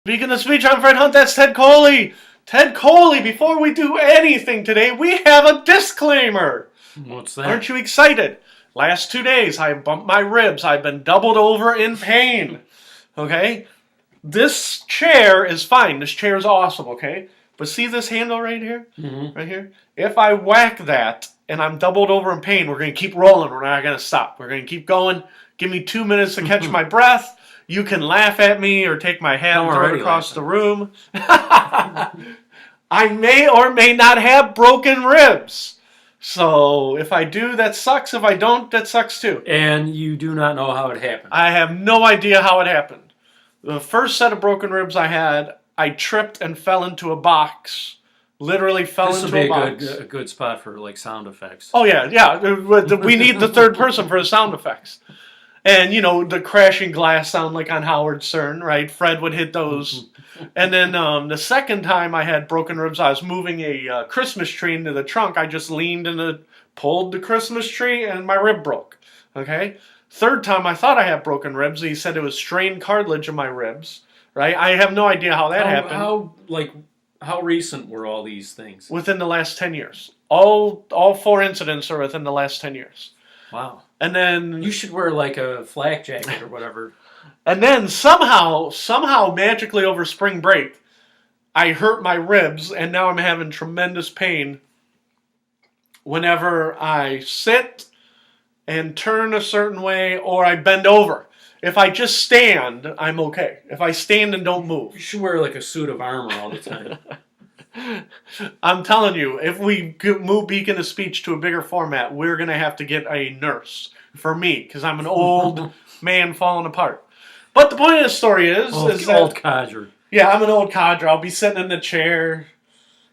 Speaking of speech, I'm Fred Hunt. That's Ted Coley. Ted Coley, before we do anything today, we have a disclaimer. What's that? Aren't you excited? Last 2 days, I bumped my ribs. I've been doubled over in pain. Okay? This chair is fine. This chair is awesome, okay? But see this handle right here? Mm-hmm. Right here? If I whack that and I'm doubled over in pain, we're going to keep rolling. We're not going to stop. We're going to keep going. Give me 2 minutes to catch my breath. You can laugh at me or take my hat and throw it across the room. I may or may not have broken ribs. So if I do, that sucks. If I don't, that sucks too. And you do not know how it happened. I have no idea how it happened. The first set of broken ribs I had, I tripped and fell into a box. Literally fell into a box. This would be a good spot for like sound effects. Oh yeah. We need the third person for the sound effects. And, you know, the crashing glass sound like on Howard Stern, right? Fred would hit those. And then the second time I had broken ribs, I was moving a Christmas tree into the trunk. I just leaned and pulled the Christmas tree and my rib broke. Okay? Third time I thought I had broken ribs. He said it was strained cartilage in my ribs. Right? I have no idea how that happened. How recent were all these things? Within the last 10 years. All 4 incidents are within the last 10 years. Wow. And then you should wear like a flak jacket or whatever. And then somehow magically over spring break, I hurt my ribs and now I'm having tremendous pain whenever I sit and turn a certain way or I bend over. If I just stand, I'm okay. If I stand and don't move. You should wear like a suit of armor all the time. I'm telling you, if we move Beacon of Speech to a bigger format, we're going to have to get a nurse for me because I'm an old man falling apart. But the point of the story is old codger. Yeah, I'm an old codger. I'll be sitting in the chair.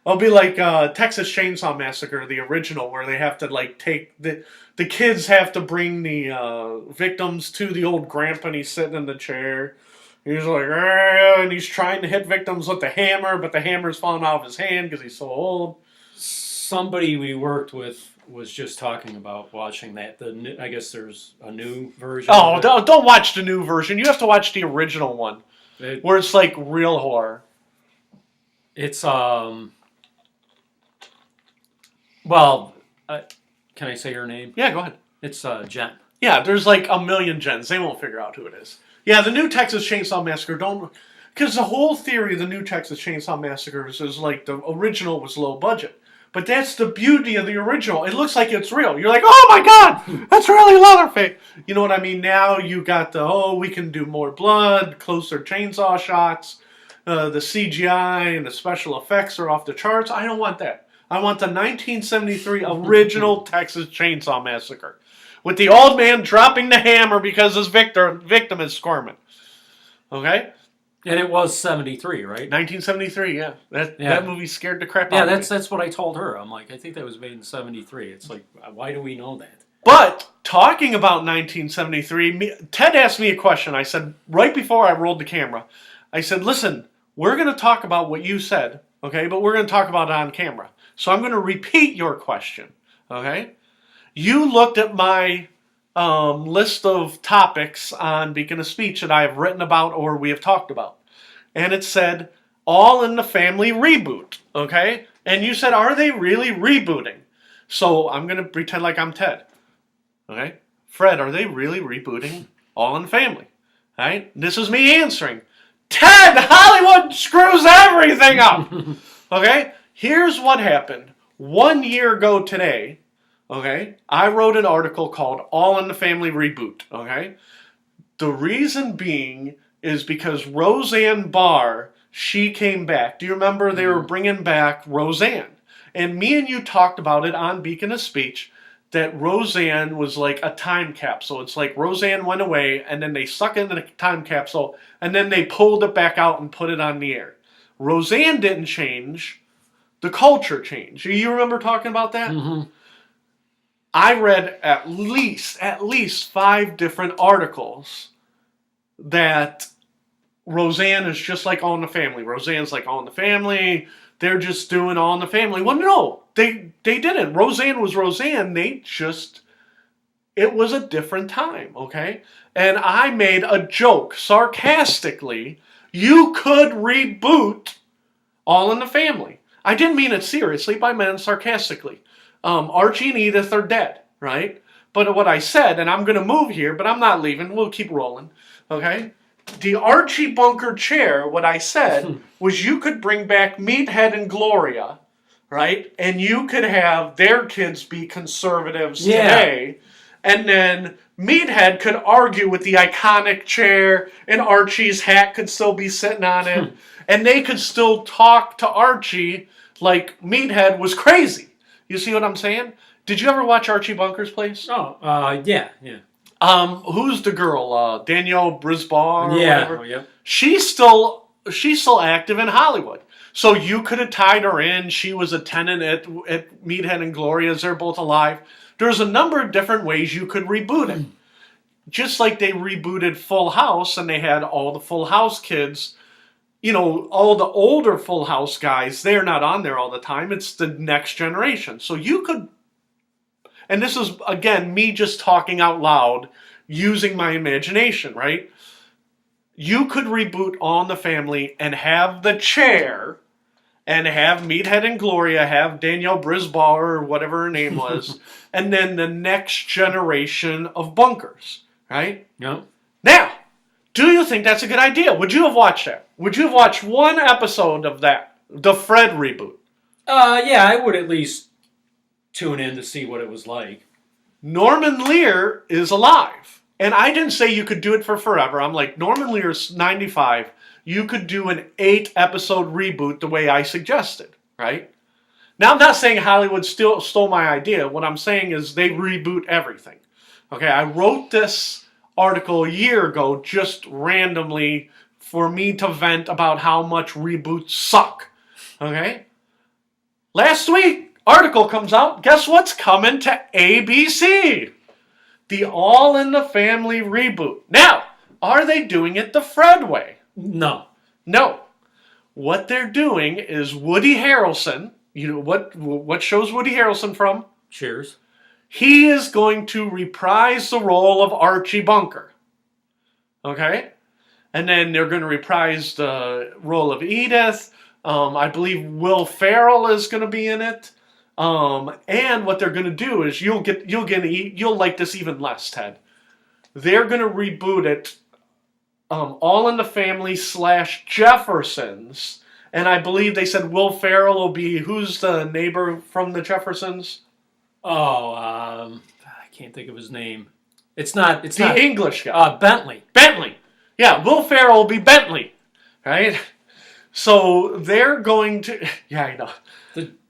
I'll be like Texas Chainsaw Massacre, the original, where they have to like take the kids have to bring the victims to the old grandpa and he's sitting in the chair. He's like, and he's trying to hit victims with the hammer, but the hammer's falling out of his hand because he's so old. Somebody we worked with was just talking about watching that. I guess there's a new version. Oh, don't watch the new version. You have to watch the original one, where it's like real horror. It's Well, can I say her name? Yeah, go ahead. It's Jen. Yeah, there's like a million Jens. They won't figure out who it is. Yeah, the new Texas Chainsaw Massacre, because the whole theory of the new Texas Chainsaw Massacre is like the original was low budget. But that's the beauty of the original. It looks like it's real. You're like, oh my God, that's really Leatherface. You know what I mean? Now you got we can do more blood, closer chainsaw shots. The CGI and the special effects are off the charts. I don't want that. I want the 1973 original Texas Chainsaw Massacre. With the old man dropping the hammer because his victim is squirming. Okay? And it was 73, right? 1973, yeah. That movie scared the crap out of me. That's what I told her. I'm like, I think that was made in 73. It's like, why do we know that? But, talking about 1973, Ted asked me a question. I said, right before I rolled the camera, I said, listen, we're going to talk about what you said, okay? But we're going to talk about it on camera. So I'm going to repeat your question, okay? You looked at my list of topics on Beacon of Speech that I have written about or we have talked about. And it said, All in the Family reboot, okay? And you said, are they really rebooting? So I'm going to pretend like I'm Ted, okay? Fred, are they really rebooting All in the Family? All right? This is me answering. Ted, Hollywood screws everything up, okay? Here's what happened. 1 year ago today, okay, I wrote an article called All in the Family Reboot, okay? The reason being is because Roseanne Barr, she came back. Do you remember they were bringing back Roseanne? And me and you talked about it on Beacon of Speech, that Roseanne was like a time capsule. It's like Roseanne went away, and then they stuck it in the time capsule, and then they pulled it back out and put it on the air. Roseanne didn't change. The culture changed. You remember talking about that? Mm-hmm. I read at least 5 different articles that Roseanne is just like All in the Family. Roseanne's like All in the Family. They're just doing All in the Family. Well, no, they didn't. Roseanne was Roseanne. It was a different time, okay? And I made a joke sarcastically You could reboot All in the Family. I didn't mean it seriously, but I meant it sarcastically. Archie and Edith are dead, right? But what I said, and I'm going to move here, but I'm not leaving. We'll keep rolling, okay? The Archie Bunker chair, what I said was you could bring back Meathead and Gloria, right? And you could have their kids be conservatives today. And then Meathead could argue with the iconic chair, and Archie's hat could still be sitting on it. And they could still talk to Archie like Meathead was crazy. You see what I'm saying? Did you ever watch Archie Bunker's Place? Oh, yeah. Who's the girl? Danielle Brisbois? Yeah. Whatever? Oh, yeah. She's still active in Hollywood. So you could have tied her in. She was a tenant at Meathead and Gloria's. They're both alive. There's a number of different ways you could reboot it. Just like they rebooted Full House and they had all the Full House kids. You know, all the older Full House guys, they're not on there all the time. It's the next generation. So you could, and this is, again, me just talking out loud, using my imagination, right? You could reboot All in the Family and have the chair and have Meathead and Gloria, have Danielle Brisbois or whatever her name was, and then the next generation of Bunkers, right? Yep. Now, do you think that's a good idea? Would you have watched that? Would you have watched one episode of that, the Fred reboot? Yeah, I would at least tune in to see what it was like. Norman Lear is alive. And I didn't say you could do it for forever. I'm like, Norman Lear's 95. You could do an 8-episode reboot the way I suggested, right? Now, I'm not saying Hollywood still stole my idea. What I'm saying is they reboot everything. Okay, I wrote this article a year ago just randomly for me to vent about how much reboots suck. Okay? Last week, article comes out. Guess what's coming to ABC? The All in the Family reboot. Now, are they doing it the Fred way? No. No. What they're doing is Woody Harrelson. You know what show's Woody Harrelson from? Cheers. He is going to reprise the role of Archie Bunker. Okay? And then they're going to reprise the role of Edith. I believe Will Ferrell is going to be in it. And what they're going to do is you'll like this even less, Ted. They're going to reboot it All in the Family / Jeffersons. And I believe they said Will Ferrell will be, who's the neighbor from the Jeffersons? Oh, I can't think of his name. It's not English guy. Bentley. Bentley. Yeah, Will Ferrell will be Bentley. Right? So they're going to, yeah, I know.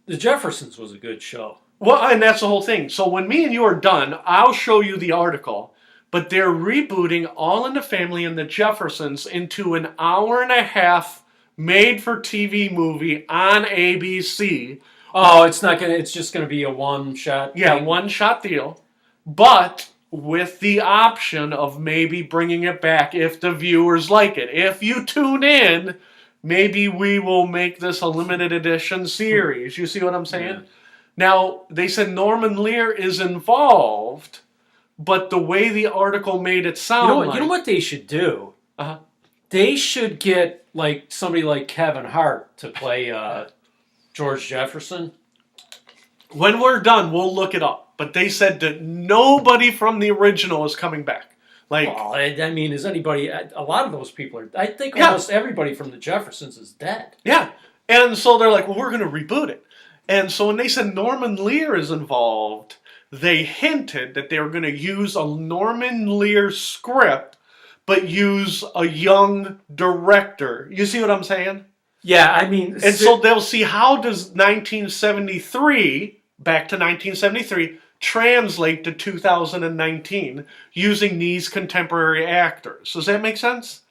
The Jeffersons was a good show. Well, and that's the whole thing. So when me and you are done, I'll show you the article. But they're rebooting All in the Family and the Jeffersons into an hour-and-a-half made-for-TV movie on ABC. Oh, it's just gonna be a one-shot Yeah, thing? one-shot deal. But with the option of maybe bringing it back if the viewers like it. If you tune in, maybe we will make this a limited edition series. You see what I'm saying? Yeah. Now, they said Norman Lear is involved, but the way the article made it sound You know what they should do? Uh-huh. They should get like somebody like Kevin Hart to play George Jefferson. When we're done, we'll look it up. But they said that nobody from the original is coming back. Well, I mean, is anybody? A lot of those people are. I think almost everybody from the Jeffersons is dead. Yeah, and so they're like, well, we're going to reboot it. And so when they said Norman Lear is involved, they hinted that they were going to use a Norman Lear script, but use a young director. You see what I'm saying? Yeah, I mean, and so they'll see how does 1973 back to 1973. Translate to 2019 using these contemporary actors. Does that make sense?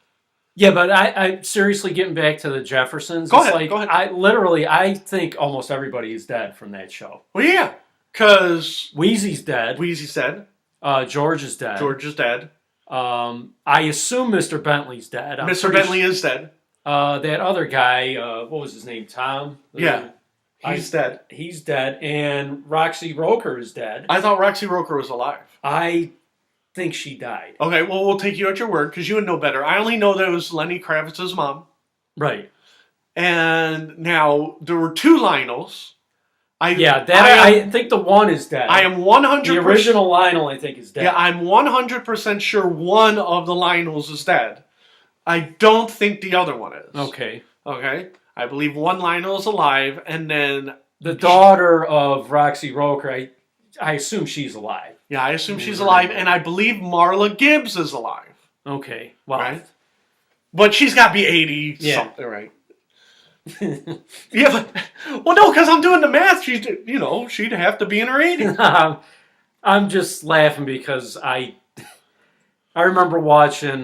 Yeah, but I seriously, getting back to the Jeffersons, go ahead. I think almost everybody is dead from that show. Well, yeah, because Wheezy's dead. Wheezy's dead. George is dead. George is dead. I assume Mr. Bentley's dead. Mr. Bentley is dead. That other guy, what was his name? Tom? Yeah. He's dead. He's dead. And Roxy Roker is dead. I thought Roxy Roker was alive. I think she died. Okay, well, we'll take you at your word because you would know better. I only know that it was Lenny Kravitz's mom. Right. And now there were two Lionels. I think the one is dead. I am 100%. The original Lionel, I think, is dead. Yeah, I'm 100% sure one of the Lionels is dead. I don't think the other one is. Okay. Okay? I believe one Lionel is alive, and then... The daughter of Roxy Roker, I assume she's alive. Yeah, I assume she's alive, and I believe Marla Gibbs is alive. Okay. Well, right? But she's got to be 80 something, right? Yeah, but... Well, no, because I'm doing the math. She'd have to be in her 80s. I'm just laughing because I remember watching...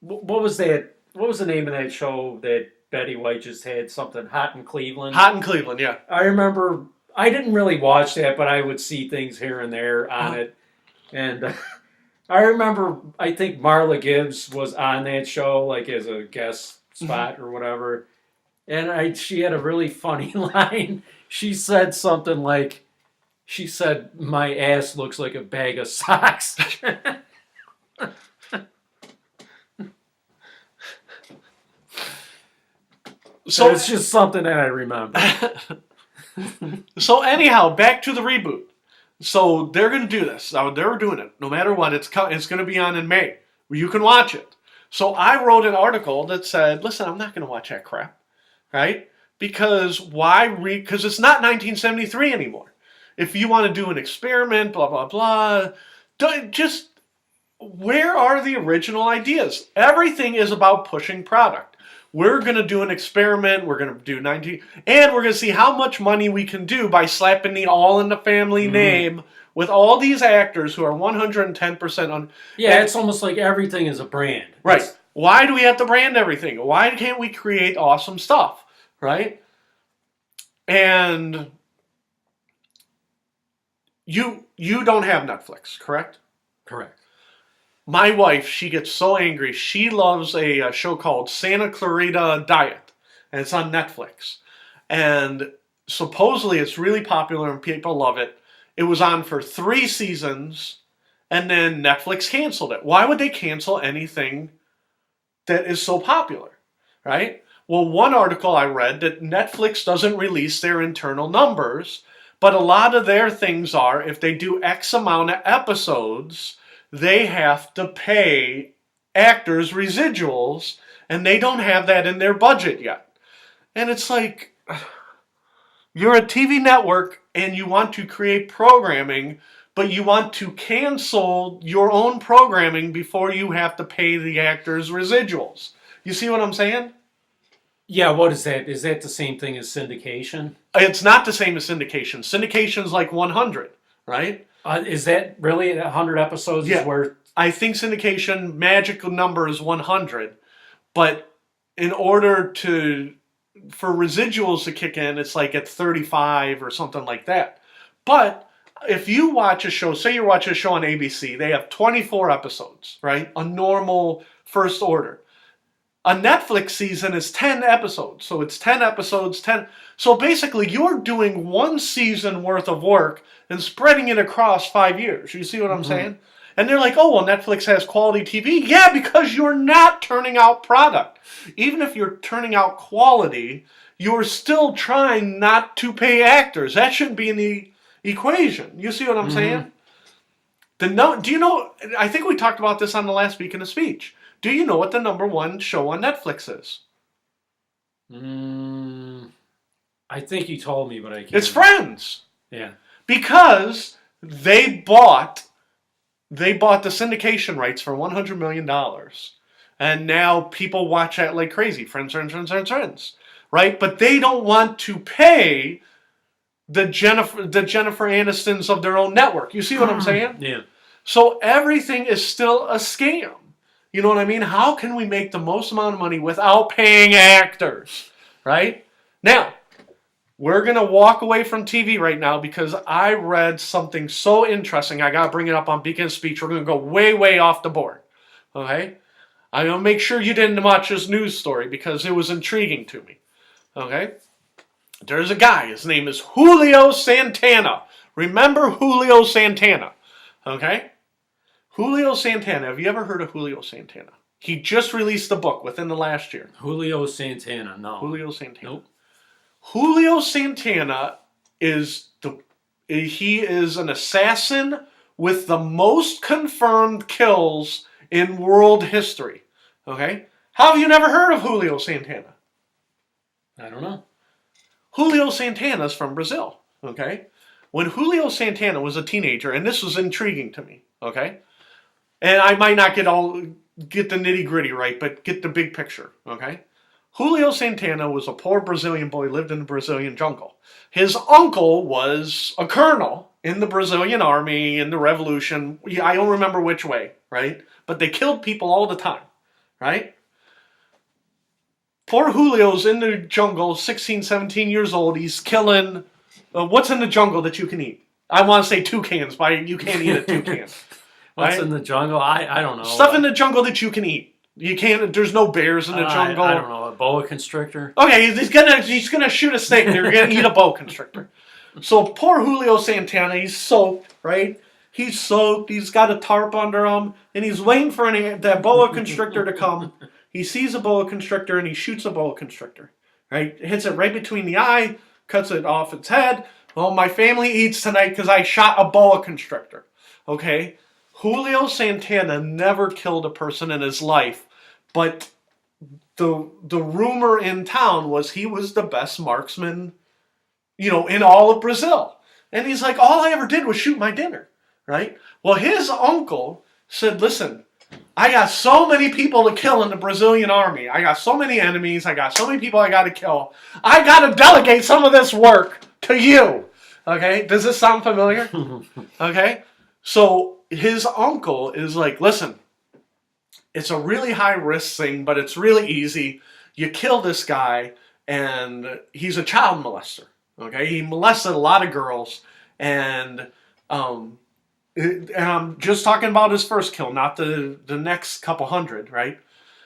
what was that? What was the name of that show that Betty White just had? Something Hot in Cleveland. Hot in Cleveland, yeah. I remember. I didn't really watch that, but I would see things here and there on it, and I remember. I think Marla Gibbs was on that show, like as a guest spot or whatever, and she had a really funny line. She said something like, "She said my ass looks like a bag of socks." So it's just something that I remember. So anyhow, back to the reboot. So they're going to do this. They're doing it. No matter what, it's going to be on in May. You can watch it. So I wrote an article that said, listen, I'm not going to watch that crap. Right? Because why? Because it's not 1973 anymore. If you want to do an experiment, blah, blah, blah, just where are the original ideas? Everything is about pushing product. We're going to do an experiment. We're going to do 19, and we're going to see how much money we can do by slapping the All in the Family name with all these actors who are 110% on. Yeah, it's almost like everything is a brand. Right. Why do we have to brand everything? Why can't we create awesome stuff? Right? And you don't have Netflix, correct? Correct. My wife, she gets so angry. She loves a show called Santa Clarita Diet, and it's on Netflix. And supposedly it's really popular and people love it. It was on for 3 seasons, and then Netflix canceled it. Why would they cancel anything that is so popular, right? Well, one article I read that Netflix doesn't release their internal numbers, but a lot of their things are if they do X amount of episodes, they have to pay actors residuals, and they don't have that in their budget yet. And it's like, you're a TV network and you want to create programming, but you want to cancel your own programming before you have to pay the actors residuals. You see what I'm saying? Yeah, what is that? Is that the same thing as syndication? It's not the same as syndication. Syndication's like 100, right? Is that really 100 episodes? Yeah. Is where I think syndication magical number is 100, but in order for residuals to kick in, it's like at 35 or something like that. But if you watch a show, say you watch a show on ABC, they have 24 episodes, right? A normal first order. A Netflix season is 10 episodes, so it's 10 episodes, 10. So basically, you're doing one season worth of work and spreading it across 5 years. You see what I'm saying? And they're like, oh, well, Netflix has quality TV. Yeah, because you're not turning out product. Even if you're turning out quality, you're still trying not to pay actors. That shouldn't be in the equation. You see what I'm saying? Do you know, I think we talked about this on the last Week in a Speech. Do you know what the #1 show on Netflix is? I think you told me, but I can't. It's Friends. Yeah. Because they bought the syndication rights for $100 million. And now people watch that like crazy. Friends. Right? But they don't want to pay the Jennifer Anistons of their own network. You see what I'm saying? Yeah. So everything is still a scam. You know what I mean? How can we make the most amount of money without paying actors? Right? Now, we're going to walk away from TV right now because I read something so interesting. I got to bring it up on Beacon Speech. We're going to go way, way off the board. Okay? I'm going to make sure you didn't watch this news story because it was intriguing to me. Okay? There's a guy. His name is Julio Santana. Remember Julio Santana. Okay? Julio Santana. Have you ever heard of Julio Santana? He just released a book within the last year. Julio Santana, no. Julio Santana. Nope. Julio Santana he is an assassin with the most confirmed kills in world history. Okay? How have you never heard of Julio Santana? I don't know. Julio Santana's from Brazil. Okay? When Julio Santana was a teenager, and this was intriguing to me, okay? And I might not get the nitty-gritty right, but get the big picture, okay? Julio Santana was a poor Brazilian boy, lived in the Brazilian jungle. His uncle was a colonel in the Brazilian army, in the revolution. I don't remember which way, right? But they killed people all the time, right? Poor Julio's in the jungle, 16, 17 years old. He's killing... what's in the jungle that you can eat? I want to say toucans, but you can't eat a toucan. What's right? in the jungle? I don't know. Stuff in the jungle that you can eat. You can't. There's no bears in the jungle. I don't know. A boa constrictor. Okay, he's gonna shoot a snake. They're gonna eat a boa constrictor. So poor Julio Santana, he's soaked, right? He's soaked. He's got a tarp under him, and he's waiting for that boa constrictor to come. He sees a boa constrictor and he shoots a boa constrictor. Right, hits it right between the eye, cuts it off its head. Well, my family eats tonight because I shot a boa constrictor. Okay, Julio Santana never killed a person in his life. But the rumor in town was he was the best marksman, in all of Brazil. And he's like, all I ever did was shoot my dinner, right? Well, his uncle said, listen, I got so many people to kill in the Brazilian army. I got so many enemies. I got so many people I got to kill. I got to delegate some of this work to you. Okay? Does this sound familiar? Okay? So his uncle is like, listen, it's a really high-risk thing, but it's really easy. You kill this guy, and he's a child molester. Okay, he molested a lot of girls, and I'm just talking about his first kill, not the next couple hundred, right?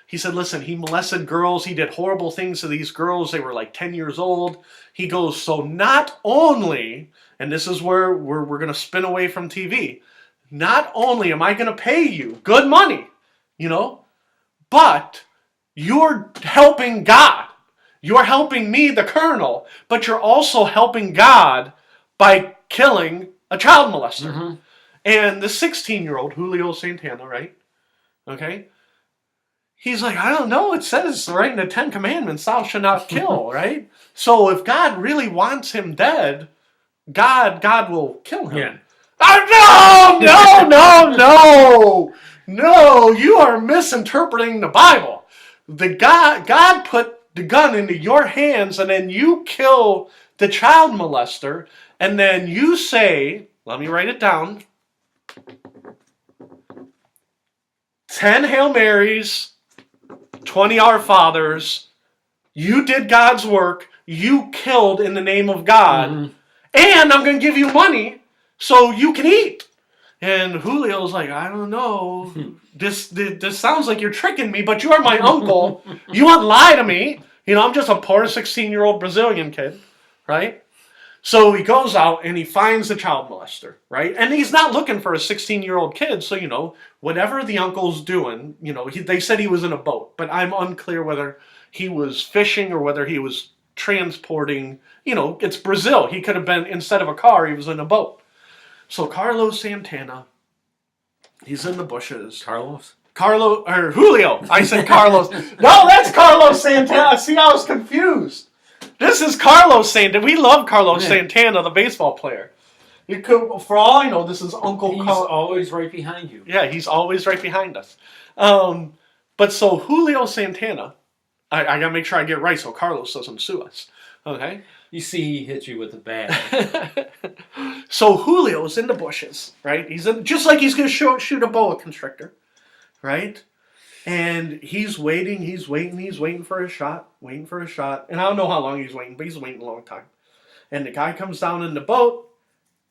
He said, listen, he molested girls. He did horrible things to these girls. They were like 10 years old. He goes, so not only, and this is where we're going to spin away from TV, not only am I going to pay you good money, but you're helping God. You're helping me, the colonel, but you're also helping God by killing a child molester. Mm-hmm. And the 16-year-old, Julio Santana, right? Okay? He's like, I don't know. It says right in the 10 Commandments, thou shalt not kill, right? So if God really wants him dead, God will kill him. Yeah. Oh, no, you are misinterpreting the Bible. God put the gun into your hands, and then you kill the child molester, and then you say, let me write it down, 10 Hail Marys, 20 Our Fathers, you did God's work, you killed in the name of God, and I'm going to give you money so you can eat. And Julio's like, I don't know. This sounds like you're tricking me, but you are my uncle. You won't lie to me. I'm just a poor 16-year-old Brazilian kid, right? So he goes out and he finds the child molester, right? And he's not looking for a 16-year-old kid. So, whatever the uncle's doing, they said he was in a boat. But I'm unclear whether he was fishing or whether he was transporting. It's Brazil. He could have been, instead of a car, he was in a boat. So Carlos Santana, he's in the bushes. Julio. I said Carlos. No, that's Carlos Santana. See, I was confused. This is Carlos Santana. We love Carlos Santana, the baseball player. For all I know, this is Uncle He's Carlos. always right behind you. Yeah, he's always right behind us. But so Julio Santana, I got to make sure I get it right so Carlos doesn't sue us. Okay? You see, he hit you with a bat. So Julio's in the bushes, right? Just like he's going to shoot a boa constrictor, right? And he's waiting for a shot. And I don't know how long he's waiting, but he's waiting a long time. And the guy comes down in the boat,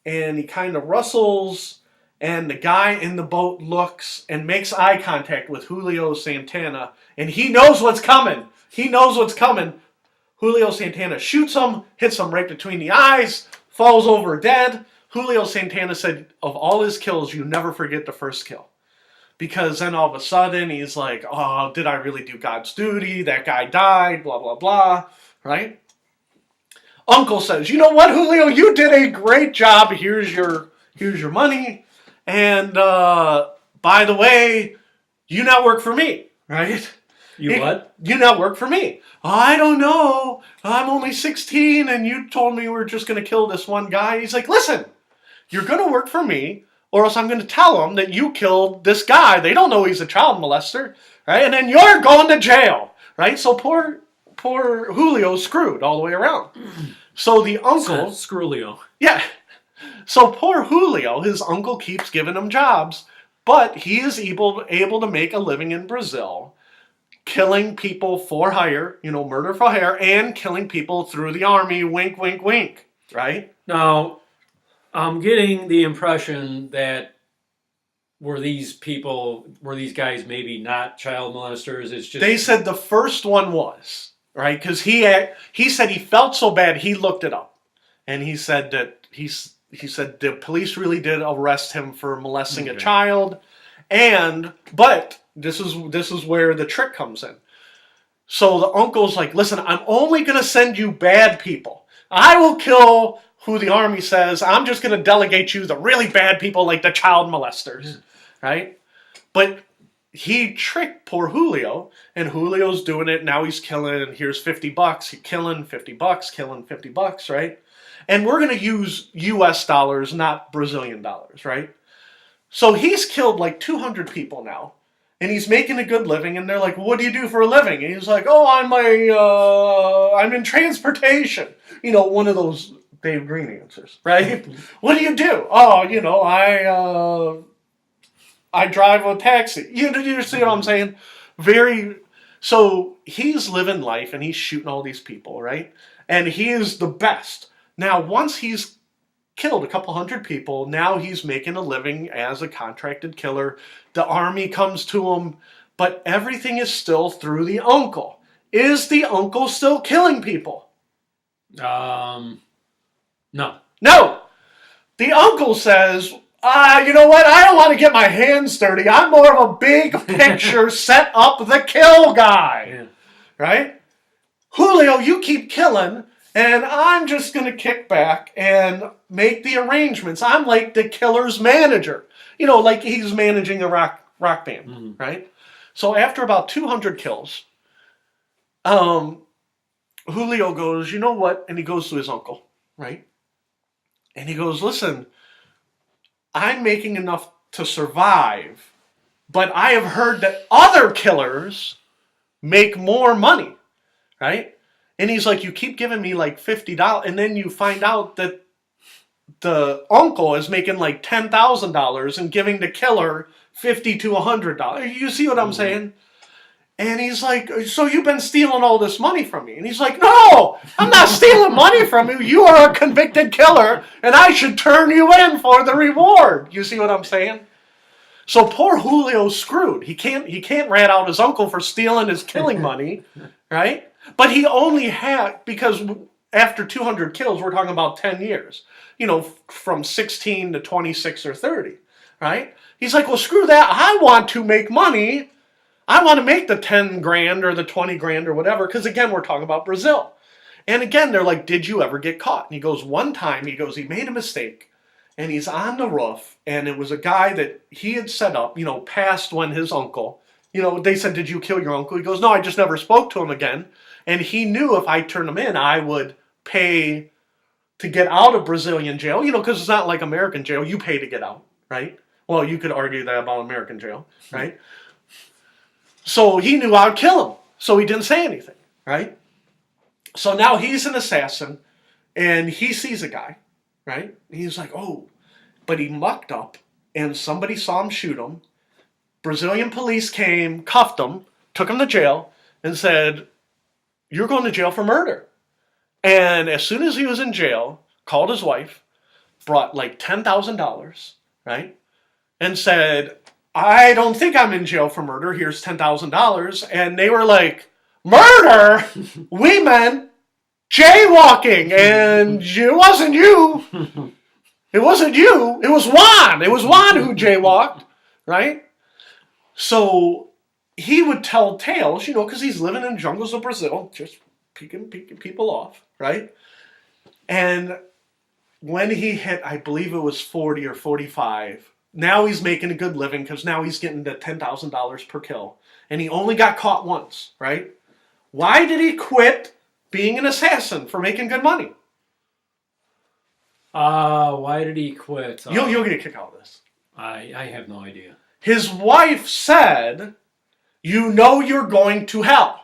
and he kind of rustles, and the guy in the boat looks and makes eye contact with Julio Santana, and he knows what's coming. Julio Santana shoots him, hits him right between the eyes, falls over dead. Julio Santana said, of all his kills, you never forget the first kill. because then all of a sudden he's like, oh, did I really do God's duty? That guy died, blah, blah, blah, right? Uncle says, you know what, Julio, you did a great job. Here's your money. And by the way, you now work for me, right? What? You now work for me. I don't know. I'm only 16 and you told me we were just going to kill this one guy. He's like, listen, you're going to work for me or else I'm going to tell them that you killed this guy. They don't know he's a child molester, right? And then you're going to jail, right? So poor Julio's screwed all the way around. So the uncle... Screwlio. Yeah. So poor Julio, his uncle keeps giving him jobs, but he is able to make a living in Brazil, killing people for hire, murder for hire, and killing people through the army, wink, wink, wink, right? Now, I'm getting the impression that were these guys maybe not child molesters? It's just... They said the first one was, right? Because he said he felt so bad, he looked it up. And he said that he said the police really did arrest him for molesting a child. But this is where the trick comes in. So the uncle's like, listen, I'm only going to send you bad people. I will kill who the army says. I'm just going to delegate you the really bad people like the child molesters, right? But he tricked poor Julio, and Julio's doing it. Now he's killing, and here's $50. He's killing $50, killing $50, right? And we're going to use US dollars, not Brazilian dollars, right? So he's killed like 200 people now. And he's making a good living, and they're like, what do you do for a living? And he's like, oh, I'm in transportation. One of those Dave Green answers, right? What do you do? Oh, I drive a taxi. You see what I'm saying? So he's living life, and he's shooting all these people, right? And he is the best. Now, once he's killed a couple hundred people, now he's making a living as a contracted killer. The army comes to him, but everything is still through the uncle. Is the uncle still killing people? No. No. The uncle says, you know what? I don't want to get my hands dirty. I'm more of a big picture set up the kill guy. Yeah. Right? Julio, you keep killing, and I'm just going to kick back and make the arrangements. I'm like the killer's manager. Like he's managing a rock band, right? So after about 200 kills, Julio goes, you know what? And he goes to his uncle, right? And he goes, listen, I'm making enough to survive, but I have heard that other killers make more money, right? And he's like, you keep giving me like $50, and then you find out that the uncle is making like $10,000 and giving the killer $50 to $100. You see what I'm saying? And he's like, so you've been stealing all this money from me? And he's like, no, I'm not stealing money from you. You are a convicted killer, and I should turn you in for the reward. You see what I'm saying? So poor Julio's screwed. He can't rat out his uncle for stealing his killing money, right? But he only had, because after 200 kills, we're talking about 10 years. From 16 to 26 or 30, right? He's like, well, screw that. I want to make money. I want to make the 10 grand or the 20 grand or whatever, because again, we're talking about Brazil. And again, they're like, did you ever get caught? And he goes, one time, he made a mistake, and he's on the roof, and it was a guy that he had set up, past when his uncle, they said, did you kill your uncle? He goes, no, I just never spoke to him again. And he knew if I turned him in, I would pay to get out of Brazilian jail, because it's not like American jail. You pay to get out, right? Well, you could argue that about American jail, right? So he knew I would kill him. So he didn't say anything, right? So now he's an assassin, and he sees a guy, right? He's like, oh, but he mucked up, and somebody saw him shoot him. Brazilian police came, cuffed him, took him to jail, and said, you're going to jail for murder. And as soon as he was in jail, called his wife, brought like $10,000, right? And said, I don't think I'm in jail for murder. Here's $10,000. And they were like, murder? We meant jaywalking. And it wasn't you. It wasn't you. It was Juan. It was Juan who jaywalked, right? So he would tell tales, because he's living in jungles of Brazil, just picking people off, right? And when he hit, I believe it was 40 or 45, now he's making a good living because now he's getting to $10,000 per kill. And he only got caught once, right? Why did he quit being an assassin for making good money? Why did he quit? You'll get a kick out of this. I have no idea. His wife said, you're going to hell.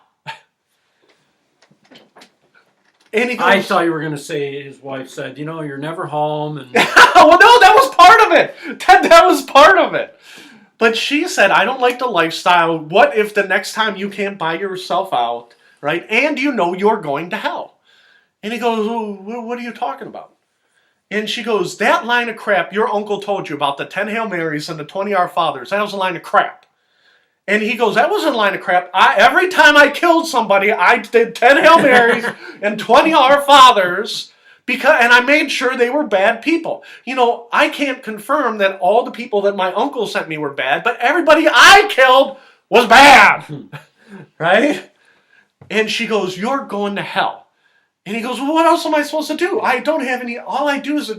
And he goes, I thought you were going to say his wife said, you're never home. And well, no, that was part of it. That was part of it. But she said, I don't like the lifestyle. What if the next time you can't buy yourself out, right? And you're going to hell. And he goes, what are you talking about? And she goes, that line of crap your uncle told you about, the 10 Hail Marys and the 20 Our Fathers, that was a line of crap. And he goes, that wasn't a line of crap. Every time I killed somebody, I did 10 Hail Marys and 20 Our Fathers, and I made sure they were bad people. I can't confirm that all the people that my uncle sent me were bad, but everybody I killed was bad. Right? And she goes, you're going to hell. And he goes, well, what else am I supposed to do? I don't have any, all I do is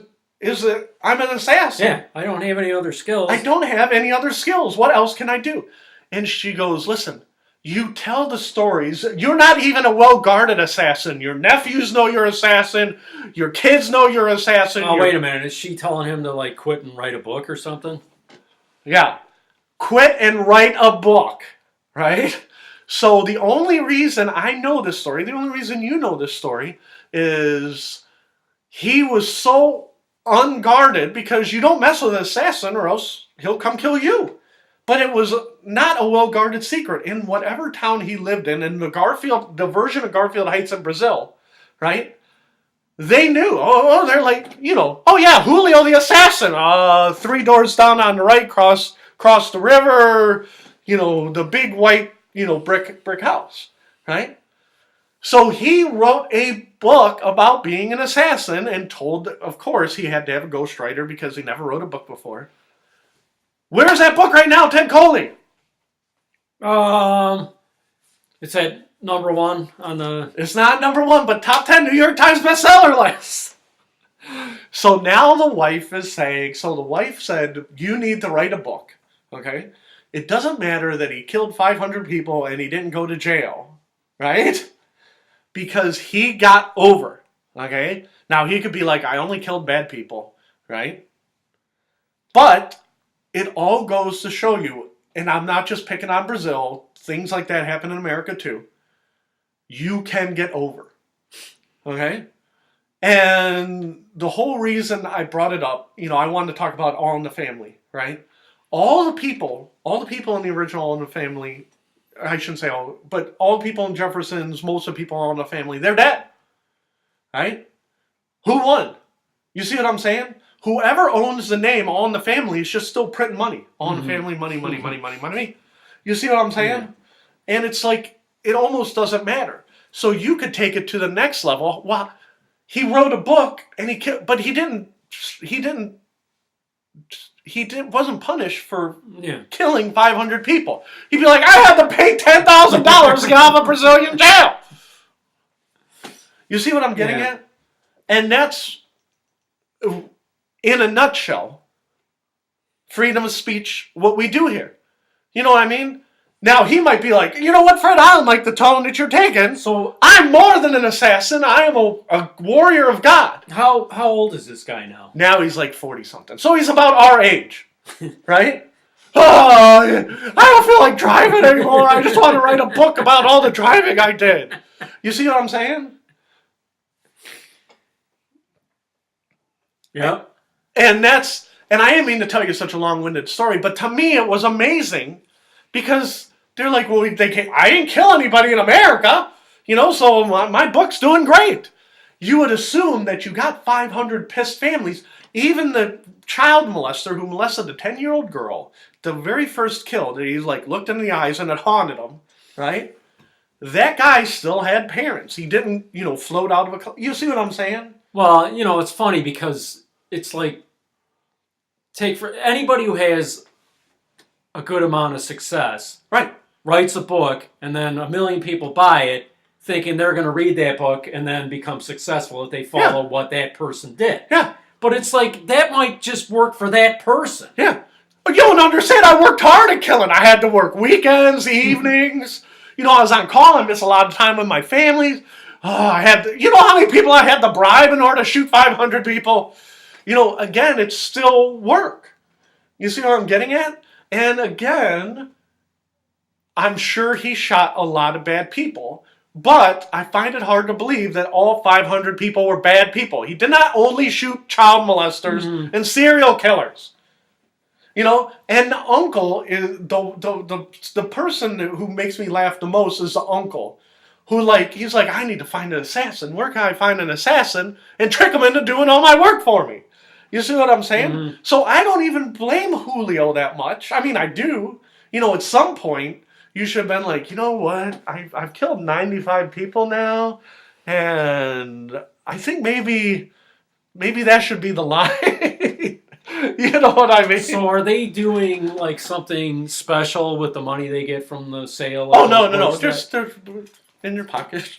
I'm an assassin. Yeah, I don't have any other skills. I don't have any other skills. What else can I do? And she goes, listen, you tell the stories. You're not even a well-guarded assassin. Your nephews know you're an assassin. Your kids know you're an assassin. Oh, wait a minute. Is she telling him to quit and write a book or something? Yeah. Quit and write a book, right? So the only reason I know this story, the only reason you know this story is he was so unguarded, because you don't mess with an assassin or else he'll come kill you. But it was not a well-guarded secret. In whatever town he lived in the version of Garfield Heights in Brazil, right? They knew. Oh, they're like, oh yeah, Julio the assassin. 3 doors down on the right, cross the river, the big white, brick house, right? So he wrote a book about being an assassin and told, of course, he had to have a ghostwriter because he never wrote a book before. Where's that book right now, Ted Coley? It's at number 1 on the... It's not number 1, but top 10 New York Times bestseller list. So now the wife said, you need to write a book, okay? It doesn't matter that he killed 500 people and he didn't go to jail, right? Because he got over, okay? Now he could be like, I only killed bad people, right? But it all goes to show you, and I'm not just picking on Brazil, things like that happen in America too. You can get over, okay? And the whole reason I brought it up, I wanted to talk about All in the Family, right? All the people in the original All in the Family, I shouldn't say all, but all the people in Jefferson's, most of the people All in the Family, they're dead, right? Who won? You see what I'm saying? Whoever owns the name All in the Family is just still printing money. All in the Family, money, money, money, money, money. You see what I'm saying? Yeah. And it's like, it almost doesn't matter. So you could take it to the next level. Well, he wrote a book and wasn't punished for killing 500 people. He'd be like, I had to pay $10,000 to get out of a Brazilian jail. You see what I'm getting at? And that's, in a nutshell, freedom of speech, what we do here. You know what I mean? Now, he might be like, you know what, Fred, I don't like the tone that you're taking. So I'm more than an assassin. I am a warrior of God. How old is this guy now? Now he's like 40-something. So he's about our age, right? Oh, I don't feel like driving anymore. I just want to write a book about all the driving I did. You see what I'm saying? Yeah. And I didn't mean to tell you such a long-winded story, but to me it was amazing because they're like, well, I didn't kill anybody in America, so my book's doing great. You would assume that you got 500 pissed families. Even the child molester who molested the 10-year-old girl, the very first kill, that he looked in the eyes and it haunted him, right? That guy still had parents. He didn't, float out of a... You see what I'm saying? Well, it's funny because it's like, take for anybody who has a good amount of success, Right. writes a book, and then 1 million people buy it, thinking they're going to read that book and then become successful if they follow what that person did. Yeah. But it's like, that might just work for that person. Yeah. But you don't understand. I worked hard at killing. I had to work weekends, evenings. You know, I was on call. I missed a lot of time with my family. Oh, I had to, you know how many people I had to bribe in order to shoot 500 people? You know, again, it's still work. You see what I'm getting at? And again, I'm sure he shot a lot of bad people. But I find it hard to believe that all 500 people were bad people. He did not only shoot child molesters and serial killers. You know, and the uncle is the person who makes me laugh the most is the uncle. Who, like, he's like, I need to find an assassin. Where can I find an assassin and trick him into doing all my work for me? You see what I'm saying? So I don't even blame Julio that much. I mean, I do. You know, at some point, you should have been like, you know what? I've killed 95 people now, and I think maybe that should be the line. You know what I mean? So are they doing like something special with the money they get from the sale? Oh, no. Just they're in your pocket.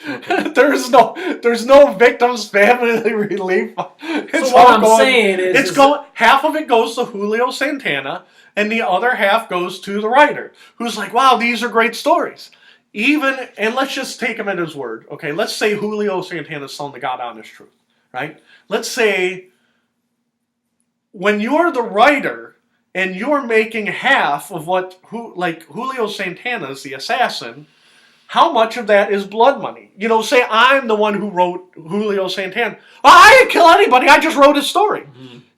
Okay. There's no victims family relief. So what I'm saying is, half of it goes to Julio Santana, and the other half goes to the writer, who's like, wow, these are great stories. And let's just take him at his word. Okay, let's say Julio Santana's telling the God honest truth, right? Let's say when you're the writer and you're making half of like Julio Santana's the assassin, how much of that is blood money? You know, say I'm the one who wrote Julio Santana. Oh, I didn't kill anybody. I just wrote his story.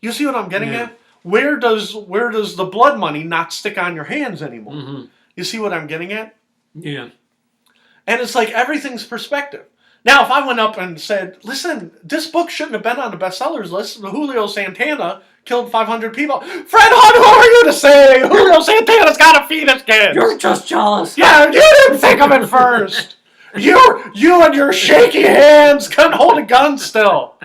You see what I'm getting at? Where does the blood money not stick on your hands anymore? You see what I'm getting at? Yeah. And it's like everything's perspective. Now, if I went up and said, listen, this book shouldn't have been on the bestsellers list. Julio Santana killed 500 people. Fred Hunt, who are you to say Julio Santana's got to feed his kids? You're just jealous. Yeah, you didn't think of it first. You and your shaky hands couldn't hold a gun still.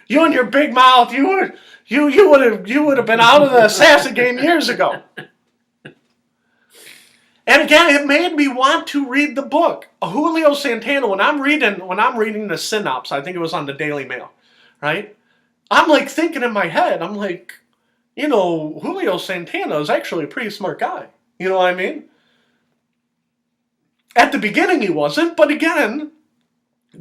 You and your big mouth, you would have been out of the assassin game years ago. And again, it made me want to read the book. Julio Santana, when I'm reading the synopsis, I think it was on the Daily Mail, right? I'm like thinking in my head, I'm like, you know, Julio Santana is actually a pretty smart guy. You know what I mean? At the beginning he wasn't, but again,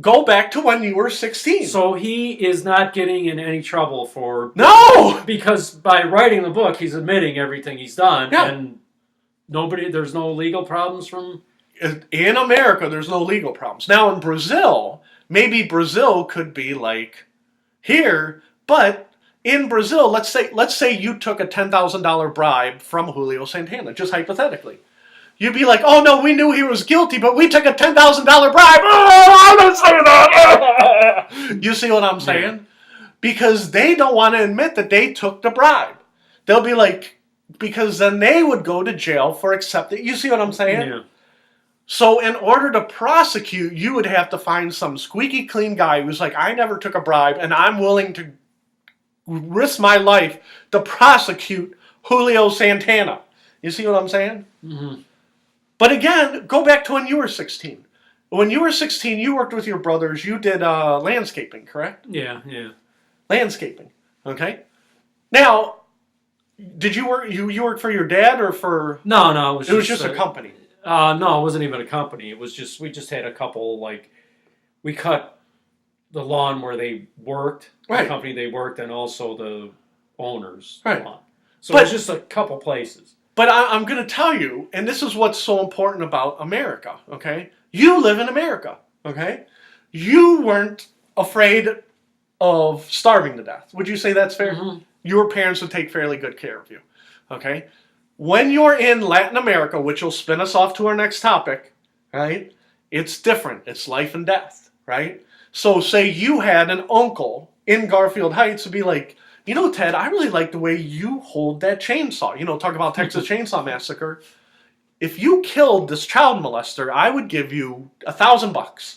go back to when you were 16. So he is not getting in any trouble for... No! Because by writing the book, he's admitting everything he's done, Yeah. and there's no legal problems from... In America, there's no legal problems. Now in Brazil, maybe Brazil could be like here, but in Brazil, let's say you took a $10,000 bribe from Julio Santana, just hypothetically. You'd be like, oh no, we knew he was guilty, but we took a $10,000 bribe. Oh, I don't say that. You see what I'm saying? Yeah. Because they don't want to admit that they took the bribe. They'll be like, because then they would go to jail for accepting. You see what I'm saying? Yeah. So in order to prosecute, you would have to find some squeaky clean guy who's like, I never took a bribe, and I'm willing to risk my life to prosecute Julio Santana. You see what I'm saying? Mm-hmm. But again, go back to when you were 16. When you were 16, you worked with your brothers. You did landscaping, correct? Yeah. Landscaping. Okay. Now, did you work? You worked for your dad or for? No. It was just a company. No, it wasn't even a company. It was just we just had a couple we cut the lawn where they worked, right. The company they worked, and also the owners' right. lawn. So it was just a couple places. But I'm going to tell you, and this is what's so important about America, okay? You live in America, okay? You weren't afraid of starving to death. Would you say that's fair? Mm-hmm. Your parents would take fairly good care of you, okay? When you're in Latin America, which will spin us off to our next topic, right? It's different. It's life and death, right? So say you had an uncle in Garfield Heights who'd be like, you know, Ted, I really like the way you hold that chainsaw. You know, talk about Texas Chainsaw Massacre. If you killed this child molester, I would give you $1,000.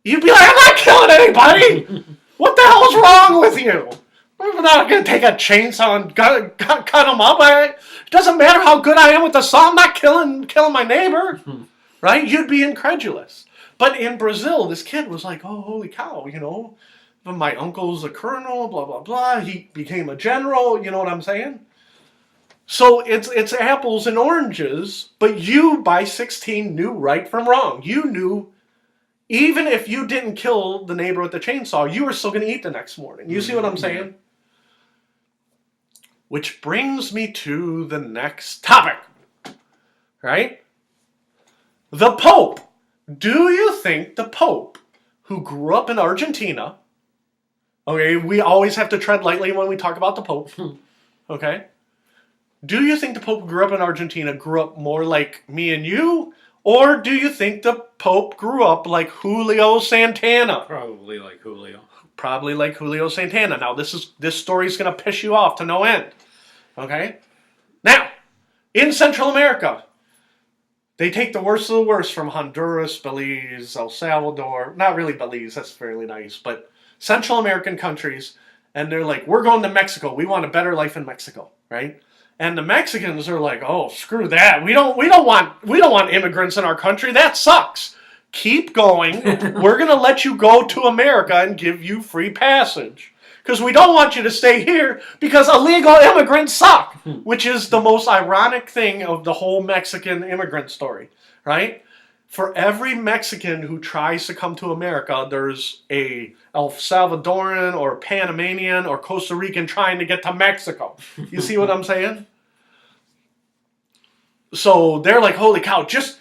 You'd be like, I'm not killing anybody. What the hell's wrong with you? I'm not going to take a chainsaw and cut them up. It doesn't matter how good I am with the saw. I'm not killing my neighbor. Right? You'd be incredulous. But in Brazil, this kid was like, oh, holy cow, my uncle's a colonel, blah, blah, blah. He became a general. You know what I'm saying? So it's apples and oranges, but you, by 16, knew right from wrong. You knew, even if you didn't kill the neighbor with the chainsaw, you were still going to eat the next morning. You see what I'm saying? Yeah. Which brings me to the next topic. Right? The Pope. Do you think the Pope, who grew up in Argentina, okay, we always have to tread lightly when we talk about the Pope, okay? Do you think the Pope who grew up in Argentina grew up more like me and you? Or do you think the Pope grew up like Julio Santana? Probably like Julio. Probably like Julio Santana. Now, this story's going to piss you off to no end, okay? Now, in Central America, they take the worst of the worst from Honduras, Belize, El Salvador. Not really Belize, that's fairly nice, but Central American countries, and they're like, we're going to Mexico. We want a better life in Mexico, right? And the Mexicans are like, oh, screw that. We don't want immigrants in our country. That sucks. Keep going. We're going to let you go to America and give you free passage. Because we don't want you to stay here because illegal immigrants suck, which is the most ironic thing of the whole Mexican immigrant story, right? For every Mexican who tries to come to America, there's a El Salvadoran or Panamanian or Costa Rican trying to get to Mexico. You see what I'm saying? So they're like, holy cow, just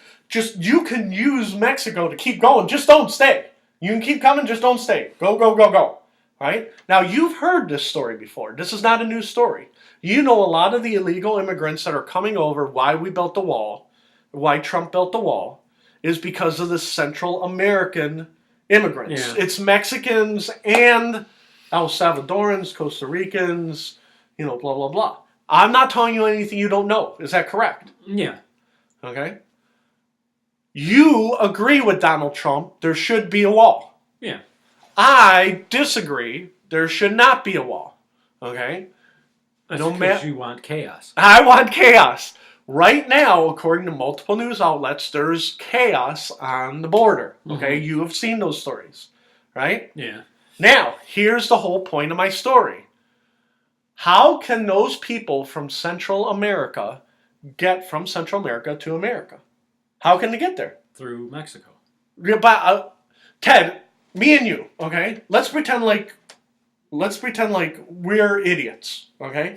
you can use Mexico to keep going. Just don't stay. You can keep coming, just don't stay. Go, go, go, go. Right? Now, you've heard this story before. This is not a new story. You know a lot of the illegal immigrants that are coming over, why we built the wall, why Trump built the wall, is because of the Central American immigrants. Yeah. It's Mexicans and El Salvadorans, Costa Ricans, blah, blah, blah. I'm not telling you anything you don't know. Is that correct? Yeah. Okay? You agree with Donald Trump. There should be a wall. Yeah. I disagree. There should not be a wall. Okay? That's because you want chaos. I want chaos. Right now, according to multiple news outlets, there's chaos on the border. Okay? Mm-hmm. You have seen those stories. Right? Yeah. Now, here's the whole point of my story. How can those people from Central America get from Central America to America? How can they get there? Through Mexico. Yeah, but, Ted, me and you, okay? Let's pretend like we're idiots, okay?